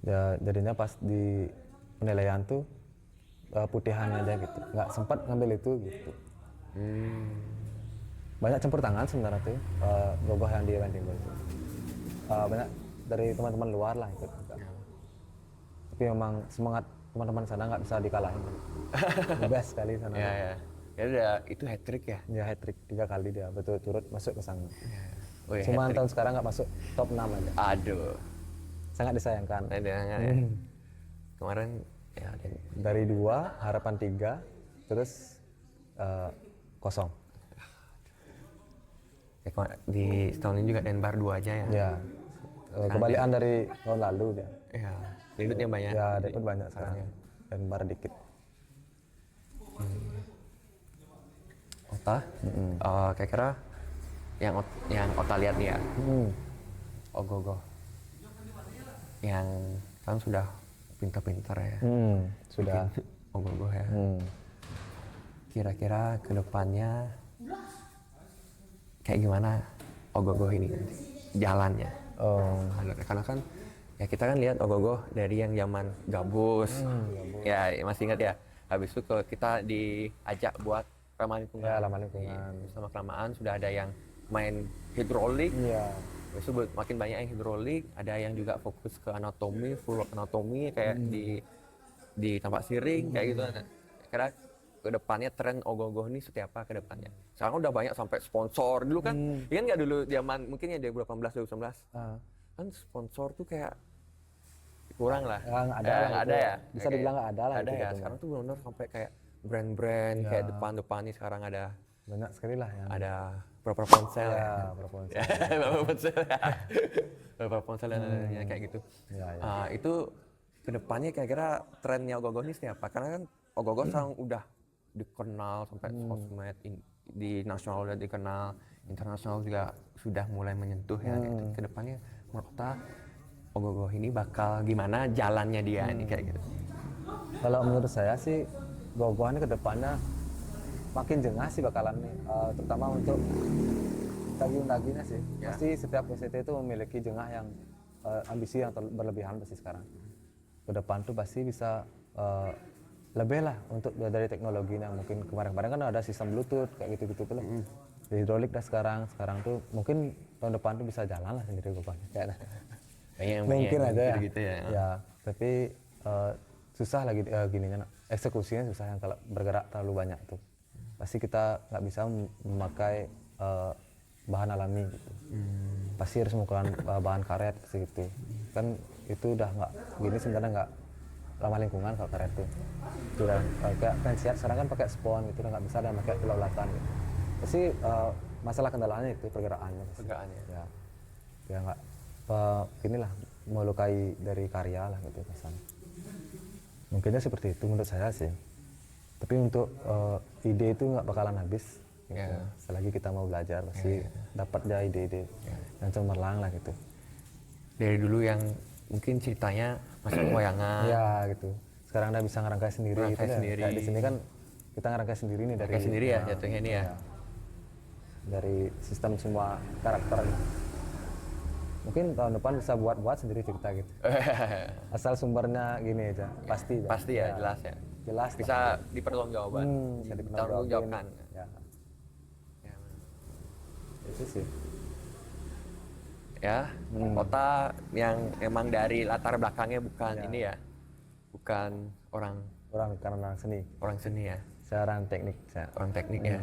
Ya jadinya pas di penilaian tuh putihannya aja gitu. Nggak sempat ngambil itu gitu. Banyak campur tangan sebenarnya tuh gogoh yang di event timbul itu. Banyak dari teman-teman luar lah ikut juga. Tapi memang semangat teman-teman sana nggak bisa dikalahin. The best sekali sana. Ya ya. Ya udah itu hat trick ya. Ya hat trick 3 kali dia betul-turut masuk ke sana. Oh, ya, Cuma hat-trick. tahun sekarang nggak masuk top 6 aja. Aduh. Sangat disayangkan. Ada ya. Kemarin ya ada. Dari 2, harapan 3, terus kosong. Ya, di tahun ini juga Denbar 2 aja ya. Ya. Kebalikan dari tahun lalu dia. Ya. Debutnya banyak. Ya, dapat banyak sekarang. Dan bar dikit. Ota. Kira-kira yang Ota lihat nih ya. Ogoh-ogoh. Yang kan sudah pintar-pintar ya. Sudah. Ogoh-ogoh ya. Kira-kira ke depannya kayak gimana ogoh-ogoh ini nanti? Jalannya. Karena kan ya kita kan lihat ogoh-ogoh dari yang zaman gabus. Ya masih ingat ya. Habis itu kita diajak buat ramah lingkungan. Ya, ramah lingkungan. Sama kelamaan sudah ada yang main hidrolik. Iya. Habis itu makin banyak yang hidrolik, ada yang juga fokus ke anatomi, full anatomi kayak di tampak siring kayak gitu. Kira ke depannya tren ogoh-ogoh ini seperti apa ke depannya. Sekarang udah banyak sampai sponsor. Dulu kan, ingat nggak dulu zaman mungkin ya 2018 2019 kan sponsor tuh kayak kurang lah. Nggak ada lah Nggak itu. ada ya. Bisa dibilang nggak ada lah Ada itu ya. gitu. Sekarang tuh benar-benar sampai kayak brand-brand kayak depan-depan nih sekarang ada Banyak sekali lah yang beberapa ponsel ya, ya. berponsel. Beberapa ponsel. Beberapa ponsel dan lain-lainnya kayak gitu. Ya, ya. Itu kedepannya kira-kira trennya ogoh-ogoh ini seperti apa? Karena kan ogoh-ogoh sekarang udah dikenal sampai sosmed di nasional udah dikenal, internasional juga sudah mulai menyentuh ya. Gitu. Kedepannya menurut kita ogoh-ogoh ini bakal gimana jalannya dia ini kayak gitu. Kalau menurut saya sih gogohan ini ke depannya makin jengah sih bakalan nih, terutama untuk daging-dagingnya sih. Ya. Pasti setiap PCT itu memiliki jengah yang ambisi yang berlebihan pasti sekarang. Ke depan tuh pasti bisa lebih lah untuk dari teknologinya. Mungkin kemarin-kemarin kan ada sistem Bluetooth kayak gitu-gitu tuh lah. Hidrolik dah sekarang tuh mungkin tahun depan tuh bisa jalan lah sendiri gogohannya. Mungkin aja ya. Gitu ya. Ya, tapi susah lagi gininya, eksekusinya susah yang kalau bergerak terlalu banyak tuh. Pasti kita nggak bisa memakai bahan alami gitu. Pasti harus menggunakan bahan karet gitu. Kan itu udah nggak gini sebenarnya nggak ramah lingkungan kalau karet tuh. Sudah kayak pensiat sekarang kan pakai spon gitu, udah nggak bisa dan pakai kedaulatan gitu. Pasti masalah kendalanya itu pergerakannya. Pergerakannya. Ya nggak inilah melukai dari karya lah gitu kesannya. Mungkinnya seperti itu menurut saya sih. Tapi untuk ide itu nggak bakalan habis. Ya. Selagi kita mau belajar pasti dapat aja ide-ide yang cemerlang lah gitu. Dari dulu yang mungkin ceritanya masih wayangan. Ya gitu. Sekarang udah bisa ngerangkai sendiri gitu Ngerangkai deh. sendiri. Kayak di sini kan kita ngerangkai sendiri nih dari Kayak sendiri ya jatuhnya ini ya. Dari sistem semua karakternya. Mungkin tahun depan bisa buat sendiri cerita gitu. Asal sumbernya gini aja, pasti. Pasti ya, jelas ya. Jelas. Bisa dipertanggungjawabkan. Bisa dipertanggungjawabkan. Dipertanggungjawabkan. Ya, Ya. itu sih. Ya, kota yang emang dari latar belakangnya bukan ini ya. Bukan orang Karena orang seni. seni ya. Saya orang teknik. Orang teknik ya.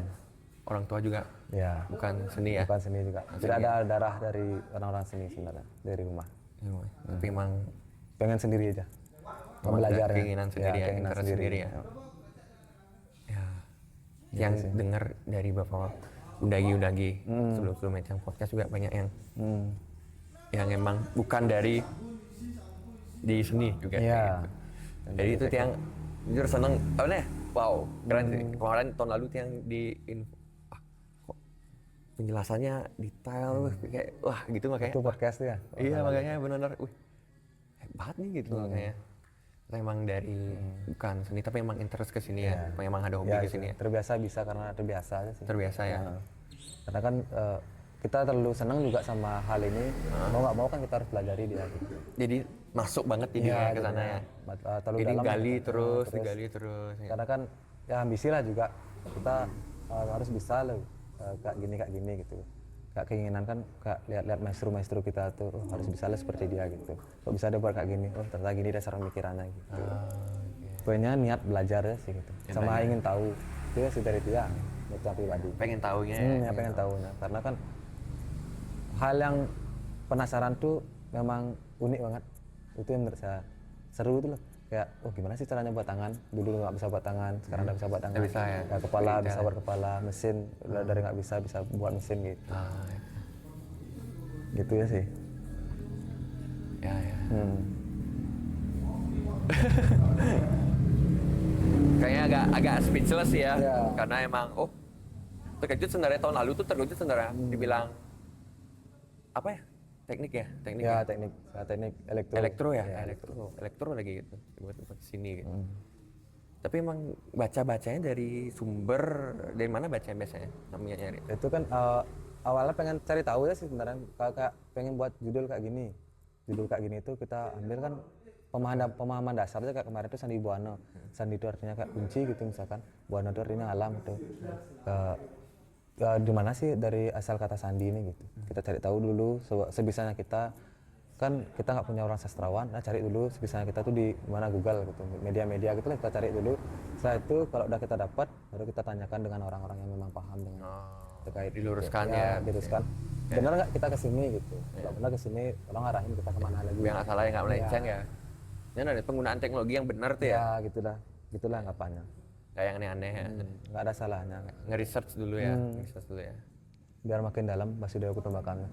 Orang tua juga Ya. bukan seni ya. Bukan seni juga. Tidak ada darah dari orang-orang seni sebenarnya dari rumah. Tapi emang Pengen sendiri aja. Emang Belajar ada keinginan sendiri ya, keinginan interest sendiri ya. Ya. Yang dengar dari Bapak undagi-undagi sebelum macam podcast juga banyak yang emang bukan dari di seni juga. Iya. kayak gitu. Jadi itu yang jujur seneng, apa nih? Wow, keren sih. Kemarin tahun lalu tuh yang kok penjelasannya detail, kayak wah gitu makanya. Itu podcast tuh ya. Iya makanya benar-benar, hebat nih gitu makanya. Kita emang dari bukan seni tapi emang interest ke sini ya, emang ada hobi ke sini ya. Terbiasa bisa karena terbiasa aja sih. Terbiasa ya. Karena kan kita terlalu senang juga sama hal ini, mau nggak mau kan kita harus pelajari dia. Gitu. Jadi masuk banget jadinya ke sana ya. Terlalu Jadi dalam. gali terus, digali terus. Ya. Karena kan ya ambisi lah juga kita harus bisa loh kayak gini gitu. Kayak keinginan kan kayak lihat maestro kita tuh harus bisa lah seperti dia gitu. Kok bisa dia buat kayak gini? Oh ternyata gini dasar pemikirannya gitu. Pokoknya niat belajar ya sih gitu. Sama ingin tahu. Itu ya sih dari dia. Itu pribadi. Pengen tahunya. Ya pengen tahunya. Karena kan hal yang penasaran tuh memang unik banget. Itu yang menurut saya seru tuh loh. Kayak, oh gimana sih caranya buat tangan? Dulu nggak bisa buat tangan, sekarang udah bisa buat tangan. Bisa ya. Kepala bisa buat kepala, mesin dari nggak bisa buat mesin gitu. Gitu ya sih. Ya. Kayaknya agak speechless ya. Karena emang terkejut sebenarnya tahun lalu tuh dibilang apa ya? Teknik ya? Teknik elektro ya? Elektro lagi gitu. Buat sini gitu. Tapi emang bacanya dari sumber, dari mana bacanya biasanya? Namanya nyari. Itu kan awalnya pengen cari tahu ya sih sebenarnya. Kayak pengen buat judul kayak gini. Judul kayak gini itu kita ambil kan pemahaman dasarnya kayak kemarin itu Sandi Buana. Sandi itu artinya kayak kunci gitu misalkan. Buana itu artinya alam gitu. di mana sih dari asal kata sandi ini gitu. Kita cari tahu dulu sebisanya kita, kan kita nggak punya orang sastrawan, nah cari dulu sebisanya kita tuh di mana Google gitu, media-media gitu lah kita cari dulu. Setelah itu kalau udah kita dapat, baru kita tanyakan dengan orang-orang yang memang paham dengan terkait diluruskan gitu. ya. Diluruskan. Benar nggak kita kesini gitu? Kalau benar kesini, tolong arahin kita kemana lagi. Biar nggak salah, nggak melenceng ya. Ini ada penggunaan teknologi yang benar tuh ya. Ya gitulah anggapannya. Kayak yang aneh-aneh ya. Nggak ada salahnya. Nge-research dulu ya. Nge-research dulu ya. Biar makin dalam pasti udah aku tembakannya.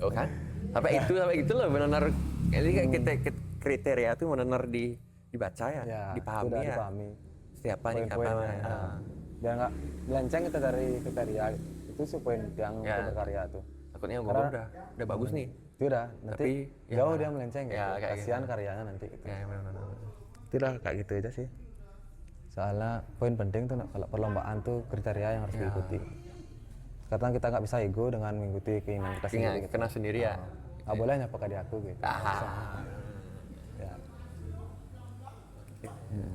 Oh kan? Sampai itu loh benar-benar. Jadi kayak kita kriteria tuh benar-benar dibaca ya, dipahami udah ya. dipahami. Setiap apa nih apa. Poin-poinnya. Biar nggak melenceng kita dari kriteria. Itu sih poin yang Ya. untuk berkarya tuh. Takutnya gue udah bagus nih. Itu udah nanti Tapi, jauh dia melenceng ya, gitu. kayak Kasihan karyanya nanti gitu. Ya benar-benar. Itulah kayak gitu aja sih. Soalnya poin penting tuh kalau perlombaan tuh kriteria yang harus diikuti. Kadang kita nggak bisa ego dengan mengikuti keinginan kita sendiri. Ingat, kena sendiri ya. Nggak boleh nyapa di aku gitu. Ya.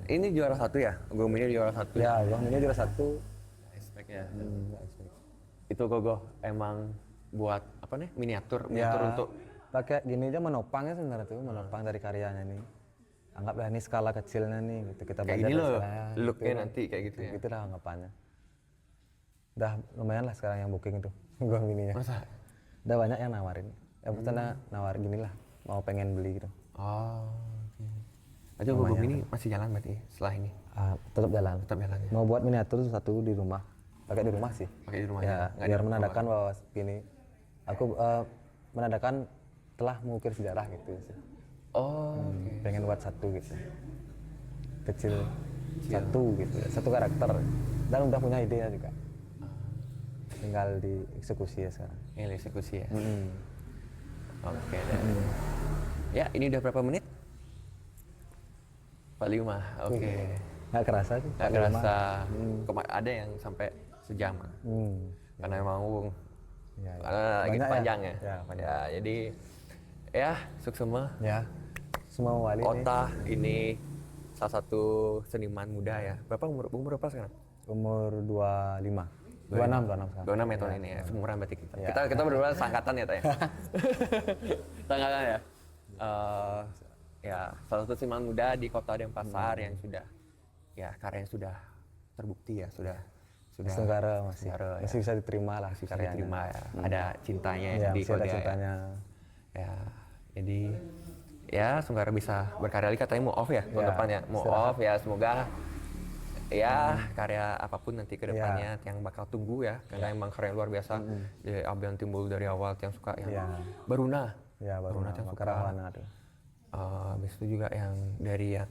Ini juara 1 ya? Gong ini juara 1. Ya, Bang ini juara 1. Respect ya. Itu Gogo emang buat apa nih? Miniatur Ya, untuk pakai gini aja menopangnya sebenarnya tuh, menopang dari karyanya nih. Anggaplah ini skala kecilnya nih gitu. Kita kayak belajar gini dari loh. skalanya, Looknya gitu. nanti kayak gitu ya. Gitu lah anggapannya. Udah lumayan lah sekarang yang booking itu. Gong ininya. Masa? Udah banyak yang nawarin. Ya pesannya nawarin gini lah, mau pengen beli gitu. Oh, oke. Aja Gogo ini masih jalan berarti setelah ini. Tetap jalan. Tetap jalan ya. Mau buat miniatur satu di rumah. Pakai di rumah sih. Pakai di rumah Ya, aja. Nggak biar di- menandakan bahwa gini. Aku menandakan telah mengukir sejarah gitu sih. Oh, oke. Pengen buat satu gitu. Kecil. Satu gitu. Satu karakter. Dan udah punya idenya juga. Tinggal dieksekusi ya sekarang. Ini eksekusi ya. Oke deh. Ya, ini udah berapa menit? 45. Oke. Nggak kerasa sih. Nggak kerasa. Ada yang sampai sejam. Karena emang Ya, ya. lagi Banyak panjang ya. Ya, panjang. Ya, jadi ya Suksema Ya. Semua wali nih. Kota ini salah satu seniman muda ya. Berapa umur berapa sekarang? Umur 25. 26 sekarang. 26 ya tahun ini ya. Seumuran berarti kita. Ya. Kita berdua sangkatan ya, Tanya. Sangkatan ya. Ya, salah satu seniman muda di Kota Denpasar yang sudah ya karyanya sudah terbukti ya, sudah Senggara Senggara, masih bisa diterima lah bisa karyanya. diterima ya. Ada cintanya Ya, di masih ada Kodia ya. cintanya. Ya, jadi ya Sunggara bisa berkarya lagi, katanya mau off ya tahun Ya, depan ya, mau istirahat. off ya, semoga ya karya apapun nanti ke depannya yang bakal tunggu ya, karena emang karya luar biasa. Ya, Abi yang timbul dari awal yang suka yang Ya. Baruna, Ya, baru yang suka. Makarawana tuh. Habis itu juga yang dari ya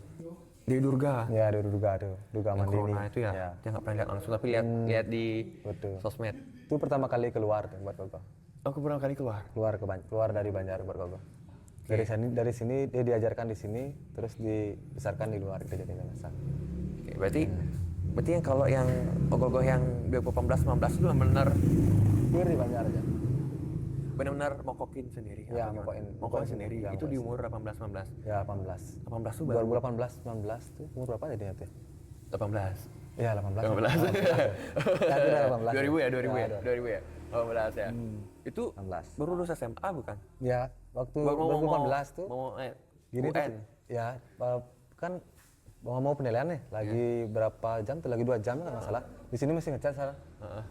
Dewi Durga, Ya, ada Duga tuh, Duga yang Mandini. Corona itu ya, dia nggak pernah lihat langsung tapi lihat di Betul. sosmed. Itu pertama kali keluar tuh buat Gogo. Aku pernah kali keluar. Keluar dari Banjar buat Gogo. Dari sini dia diajarkan di sini, terus dibesarkan di luar gitu jadi besar. Oke, berarti yang kalau yang ogoh-ogoh yang 2018-19 itu benar Pure di Banjar aja. benar-benar mokokin sendiri. Ya, atau gimana? mokokin Mokokin sendiri. ya, Itu di mokokin umur 18-19. Ya, 18. 18 tuh baru 2018, 19 tuh umur berapa jadinya tuh? 18. Ya, 18. 18. Ya, itu udah 18. 2000 ya, 2000 ya, Ya, 2000 ya. 18 ya. Itu 18. baru lulus SMA bukan? Ya, waktu Baru mau 2018 tuh gini UN. tuh, ya kan mau penilaian nih, lagi berapa jam tuh, lagi 2 jam lah nggak salah. Di sini masih ngechat salah.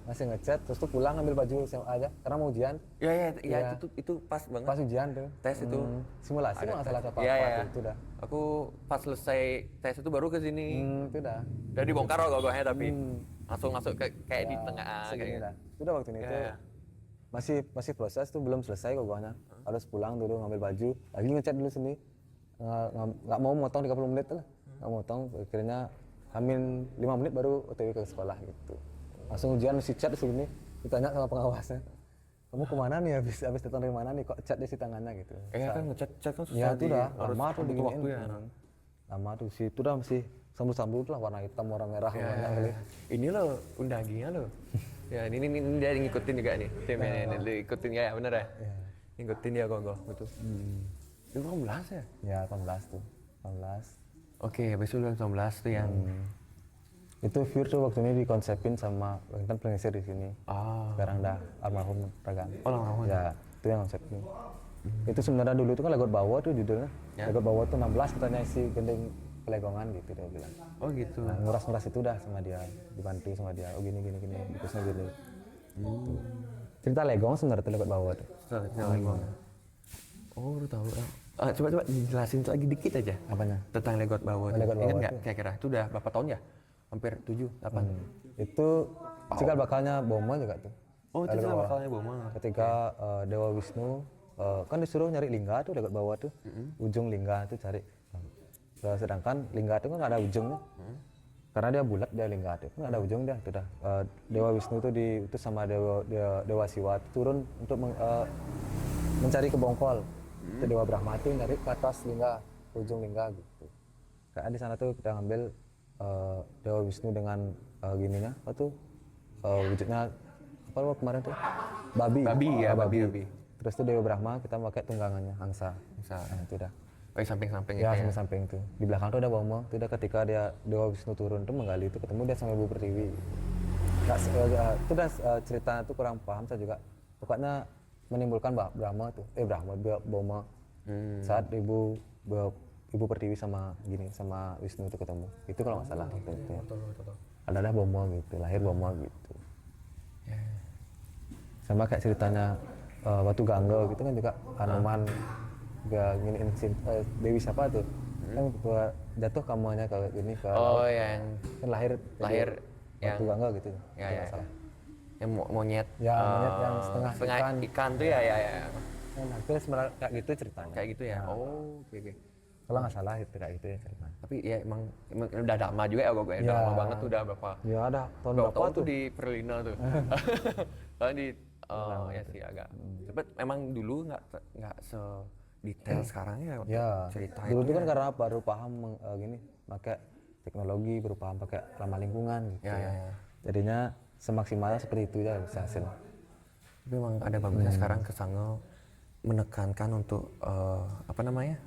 Masih ngechat, terus tuh pulang ambil baju SMA aja karena mau ujian. Ya, Iya. itu pas banget. Pas ujian tuh. Tes itu. Simulasi nggak salah apa Iya, apa iya. itu udah. Aku pas selesai tes itu baru ke sini. Itu udah. Udah dibongkar ogoh-ogohnya tapi langsung masuk kayak di tengah Segini kayak gitu. dah. Itu udah waktu itu Iya. masih proses tuh, belum selesai pokoknya. Harus pulang dulu ngambil baju, lagi ngechat dulu sini. Nggak mau motong 30 menit lah. Nggak motong, akhirnya Amin 5 menit baru OTW ke sekolah gitu. Langsung ujian mesti chat di sini, ditanya sama pengawasnya. Kamu kemana nih habis datang dari mana nih, kok chat di si tangannya gitu. Iya kan ngechat kan susah. Ya itu sih. dah, Harus lama tuh butuh diginiin. waktu ya. Lama tuh sih, itu dah masih sambut-sambut lah, warna hitam, warna merah, warna kali. Ini loh undaginya loh. Ya ini dia ngikutin juga nih. Tim ini lu ikutin ya bener ya? Ngikutin dia kok betul. Itu 18 ya? Ya 18 tuh, 18. Oke, habis itu 19 tuh yang Itu View tuh waktu ini dikonsepin sama Intan Pengisir di sini. Ah, Sekarang dah almarhum Ragan. oh almarhum. Ya, itu yang konsepnya. Itu sebenarnya dulu itu kan Legot Bawa tuh judulnya. Ya. Legot Bawa tuh 16 katanya isi gending Pelegongan gitu dia bilang. Oh gitu. Nah, nguras-nguras itu dah sama dia, dibantu sama dia. Oh gini bagusnya gini. Gitu. Cerita Legong sebenarnya tuh Legot Bawa tuh. Oh, baru tahu. Coba dijelasin lagi dikit aja. Apanya? Tentang Legot Bawa. Legot Ingat Bawa nggak tuh. kira-kira? Itu udah berapa tahun ya? Hampir 7, 8. Itu cikal bakalnya Boma juga tuh. Oh, itu Legot juga Bawa. bakalnya Boma. Ketika Dewa Wisnu kan disuruh nyari lingga tuh Legot Bawa tuh. Ujung lingga tuh cari. Sedangkan lingga itu kan nggak ada ujungnya. Karena dia bulat dia lingga itu kan ada ujung dia tuh dah. Dewa Wisnu tuh diutus sama Dewa Siwa tuh turun untuk mencari ke Bongkol. Itu Dewa Brahma tuh nyari ke atas lingga, ujung lingga gitu. Karena di sana tuh kita ngambil Dewa Wisnu dengan gininya apa tuh wujudnya apa lo kemarin tuh babi. Babi ya, Ah, babi. Terus tuh Dewa Brahma kita pakai tunggangannya angsa. Bisa. Nah, itu dah. Oh, yang samping-samping Ya, itu ya. samping-samping tuh. Di belakang tuh ada Boma. Itu udah ketika Dewa Wisnu turun tuh menggali itu ketemu dia sama Ibu Pertiwi. Itu udah ceritanya tuh kurang paham saya juga. Pokoknya menimbulkan Brahma tuh. Boma. Saat Ibu Pertiwi sama Wisnu itu ketemu. Itu kalau nggak salah gitu. Ada Boma gitu, lahir Boma gitu. Sama kayak ceritanya Batu Gangga gitu kan juga Hanoman Dewi siapa tuh kan jatuh kamunya ke ini ke Oh, laut. yang Kan lahir yang Batu Gangga gitu ya, kalau ya, nggak ya. salah. Yang monyet. Ya, monyet yang setengah ikan tuh ya. Kan hampir sebenarnya kayak gitu ceritanya Kayak gitu ya. Oh, oke. kalau nggak salah itu kayak gitu ya ceritanya. Tapi ya emang udah lama juga ya gue. Udah Ya. lama banget tuh, udah berapa Ya ada tahun berapa berapa tahun tuh tuh di Perlina tuh. Soalnya di ya sih agak. Tapi emang dulu nggak sedetail sekarang ya ya cerita dulu itu tuh kan ya. karena baru paham gini pakai teknologi baru paham pakai ramah lingkungan gitu Ya. jadinya semaksimalnya seperti itu ya bisa hasil. Tapi emang ada bagusnya sekarang Kesango menekankan untuk apa namanya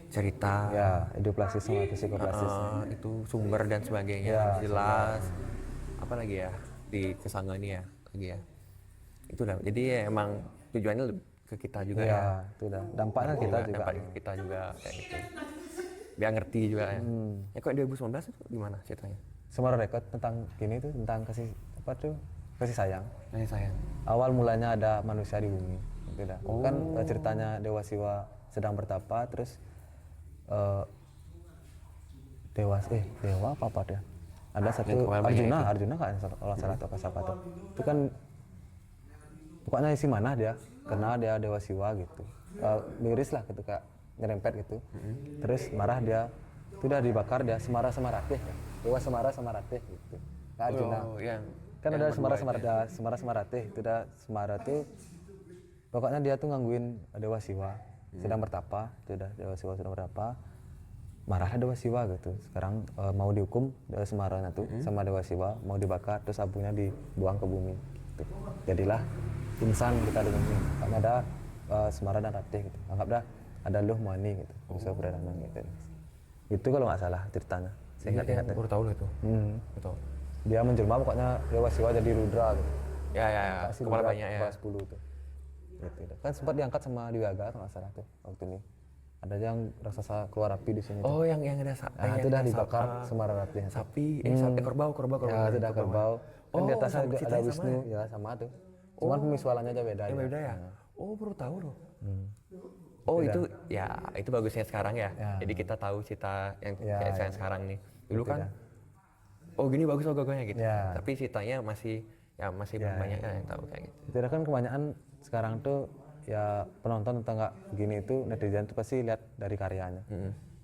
cerita Ya, edukasi sama psikoplasis. itu sumber dan sebagainya Ya, jelas. Apa lagi ya di Kesango ini ya lagi ya. Itu lah. Jadi ya emang tujuannya ke kita juga ya. Ya, itu dah. Dampaknya kita juga. Dampak kita juga kayak gitu. Biar ngerti juga ya. Ya kok 2019 itu gimana ceritanya? Semua rekod tentang gini tuh tentang kasih sayang. Kasih sayang. Awal mulanya ada manusia di bumi. Gitu dah. Kan ceritanya Dewa Siwa sedang bertapa terus dewa apa dia? Ada satu Yang kemarin banyak Arjuna kan kalau salah atau siapa tuh. Itu kan pokoknya isi mana dia karena dia Dewa Siwa gitu. Miris lah gitu kayak nyerempet gitu. Terus marah dia itu udah dibakar dia Semara sama Ratih. Dewa Semara sama Ratih gitu. Nah, Arjuna. Oh, yang Kan yang ada berdua Semara sama Ratih. Itu udah Semara tuh pokoknya dia tuh gangguin Dewa Siwa sedang bertapa. Itu udah Dewa Siwa sedang bertapa. Marahlah Dewa Siwa gitu. Sekarang mau dihukum Dewa Semaranya tuh sama Dewa Siwa mau dibakar terus abunya dibuang ke bumi gitu. Jadilah insan kita di bumi. Karena ada Semara dan Ratih gitu. Anggap dah ada Luh Mani gitu. Musuh perdana gitu. Itu kalau nggak salah ceritanya. Saya ingat-ingat deh. baru tahu loh itu. Betul. Dia menjelma pokoknya Dewa Siwa jadi Rudra gitu. Ya. Kasih Kepala Rudra, banyak ya. kepala 10 tuh. Gitu. Kan sempat diangkat sama Dewi Aga kalau nggak salah tuh waktu ini. Ada yang raksasa keluar api di sini. Oh, yang ada Nah, itu udah dibakar Semara Ratih. sapi, kerbau. Ya, itu udah kerbau. Kan di atasnya sama ada ceritanya Wisnu, ya sama tuh. Cuman pemisualannya aja beda. Yang ya. beda ya? Oh, baru tahu loh. Oh, itu ya, itu bagusnya sekarang ya. Ya. Jadi kita tahu cerita yang Ya, kayak saya sekarang nih. Dulu kan oh gini bagus logonya gitu. Ya. Tapi ceritanya masih belum banyak yang tahu kayak gitu. Itu kan kebanyakan sekarang tuh ya penonton tentang nggak gini itu netizen tuh pasti lihat dari karyanya,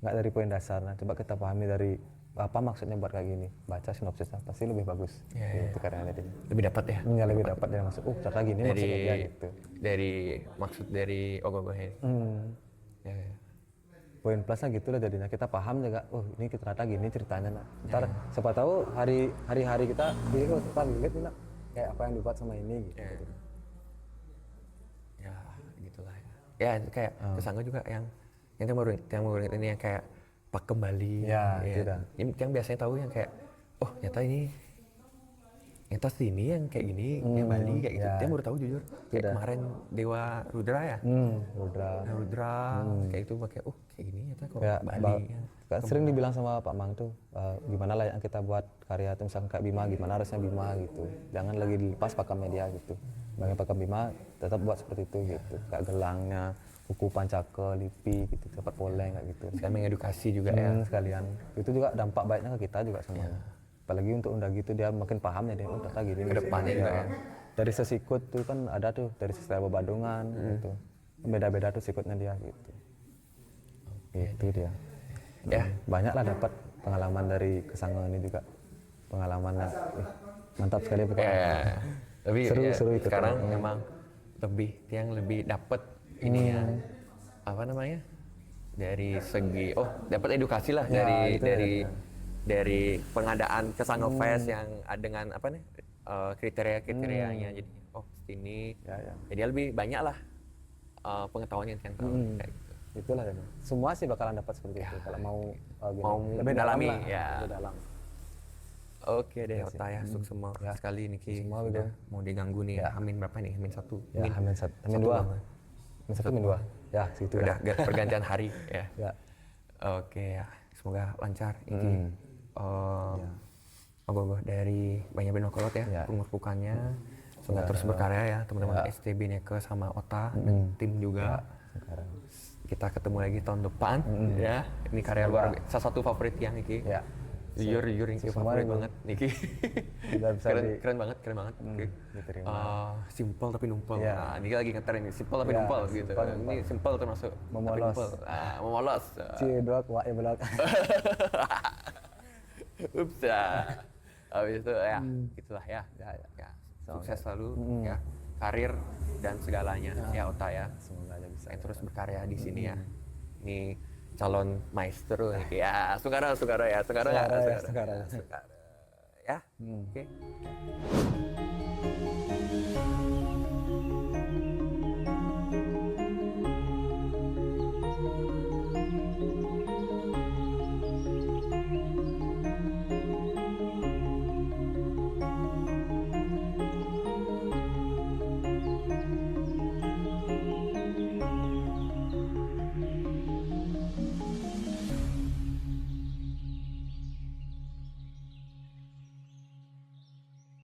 nggak dari poin dasar. Nah, coba kita pahami dari apa maksudnya buat kayak gini, baca sinopsisnya pasti lebih bagus. Itu karyanya netizen. Lebih dapat ya. Ya lebih dapat dari maksud. Ternyata gini maksudnya dia gitu. Dari maksud dari ogoh-ogohnya. Ya. Poin plusnya gitu lah jadinya kita paham juga. Oh ini ternyata gini ceritanya. Nah. Ntar siapa tahu hari-hari kita lihat nih nak kayak apa yang dibuat sama ini gitu. Ya gitulah ya. Ya kayak Kesango juga yang baru ini yang kayak Pak Kembali. Ya, itu dah. Yang biasanya tahu yang kayak oh ternyata sini yang kayak gini, yang Bali kayak gitu. ya. Dia baru tahu jujur. Kayak kemarin Dewa Rudra ya. Rudra. Rudra kayak itu pakai kayak gini ternyata kok Kayak Bali. kan sering dibilang sama Pak Mang tuh, gimana lah yang kita buat karya tuh misalkan kayak Bima, gimana harusnya Bima gitu. Jangan lagi dilepas pakai media gitu. Bagi pakai Bima tetap buat seperti itu gitu. Kayak gelangnya, kuku pancaka, lipi gitu, dapat poleng kayak gitu. Sekalian mengedukasi juga ya. Sekalian. Itu juga dampak baiknya ke kita juga semuanya. Apalagi untuk undang gitu dia makin paham ya dia, oh ternyata gini. Ke depannya juga ya. Dari sesikut tuh kan ada tuh, dari sesera Badungan gitu. Beda-beda tuh sikutnya dia gitu. Itu dia. Ya, Banyak lah dapat pengalaman dari kesangan ini juga. Pengalamannya mantap sekali pokoknya. ya. Tapi Seru itu. sekarang memang lebih dapat ini ya. Apa namanya? Dari segi dapat edukasi lah Ya, dari pengadaan Kesango Fest yang dengan apa nih kriteria-kriterianya. Jadi sini. Ya. Jadi lebih banyak lah pengetahuan yang tahu kayak gitu. Itulah ya. Semua sih bakalan dapat seperti itu kalau mau Mau lebih dalam mendalami, lah, ya. lebih dalam. Oke deh, Ota ya, sukses semua sekali Niki. Semua Udah begitu. mau diganggu nih. Amin berapa nih? Amin 1. Ya, Amin 1, Amin 2. Amin 1, Amin 2. Ya, segitu Udah dah. pergantian hari ya. Ya. Oke ya, semoga lancar Niki. Moga-moga dari banyak binokolot ya, pengurkukannya. Semoga terus berkarya ya, teman-teman STB Neke sama Ota dan tim juga. Sekarang. Kita ketemu lagi tahun depan ya. Ini karya luar biasa, salah satu favorit yang Niki. Ya. Jujur Niki favorit banget Niki. Bisa keren banget. Oke. diterima. Simple tapi numpel. Ya. Nah, Niki lagi ngeter ini simple tapi Ya, numpel gitu. simple, Ini simple termasuk tapi Memolos. numpel. Memolos. Cidok, wak belak. Ups ya. Habis itu ya, gitulah ya. Ya. Sukses selalu ya. Karir dan segalanya ya Ota ya. Semoga aja bisa. Yang terus berkarya di sini ya. Ini calon maestro nih. Ya, Sungkara ya. Sungkara. Sungkara. Ya. Oke.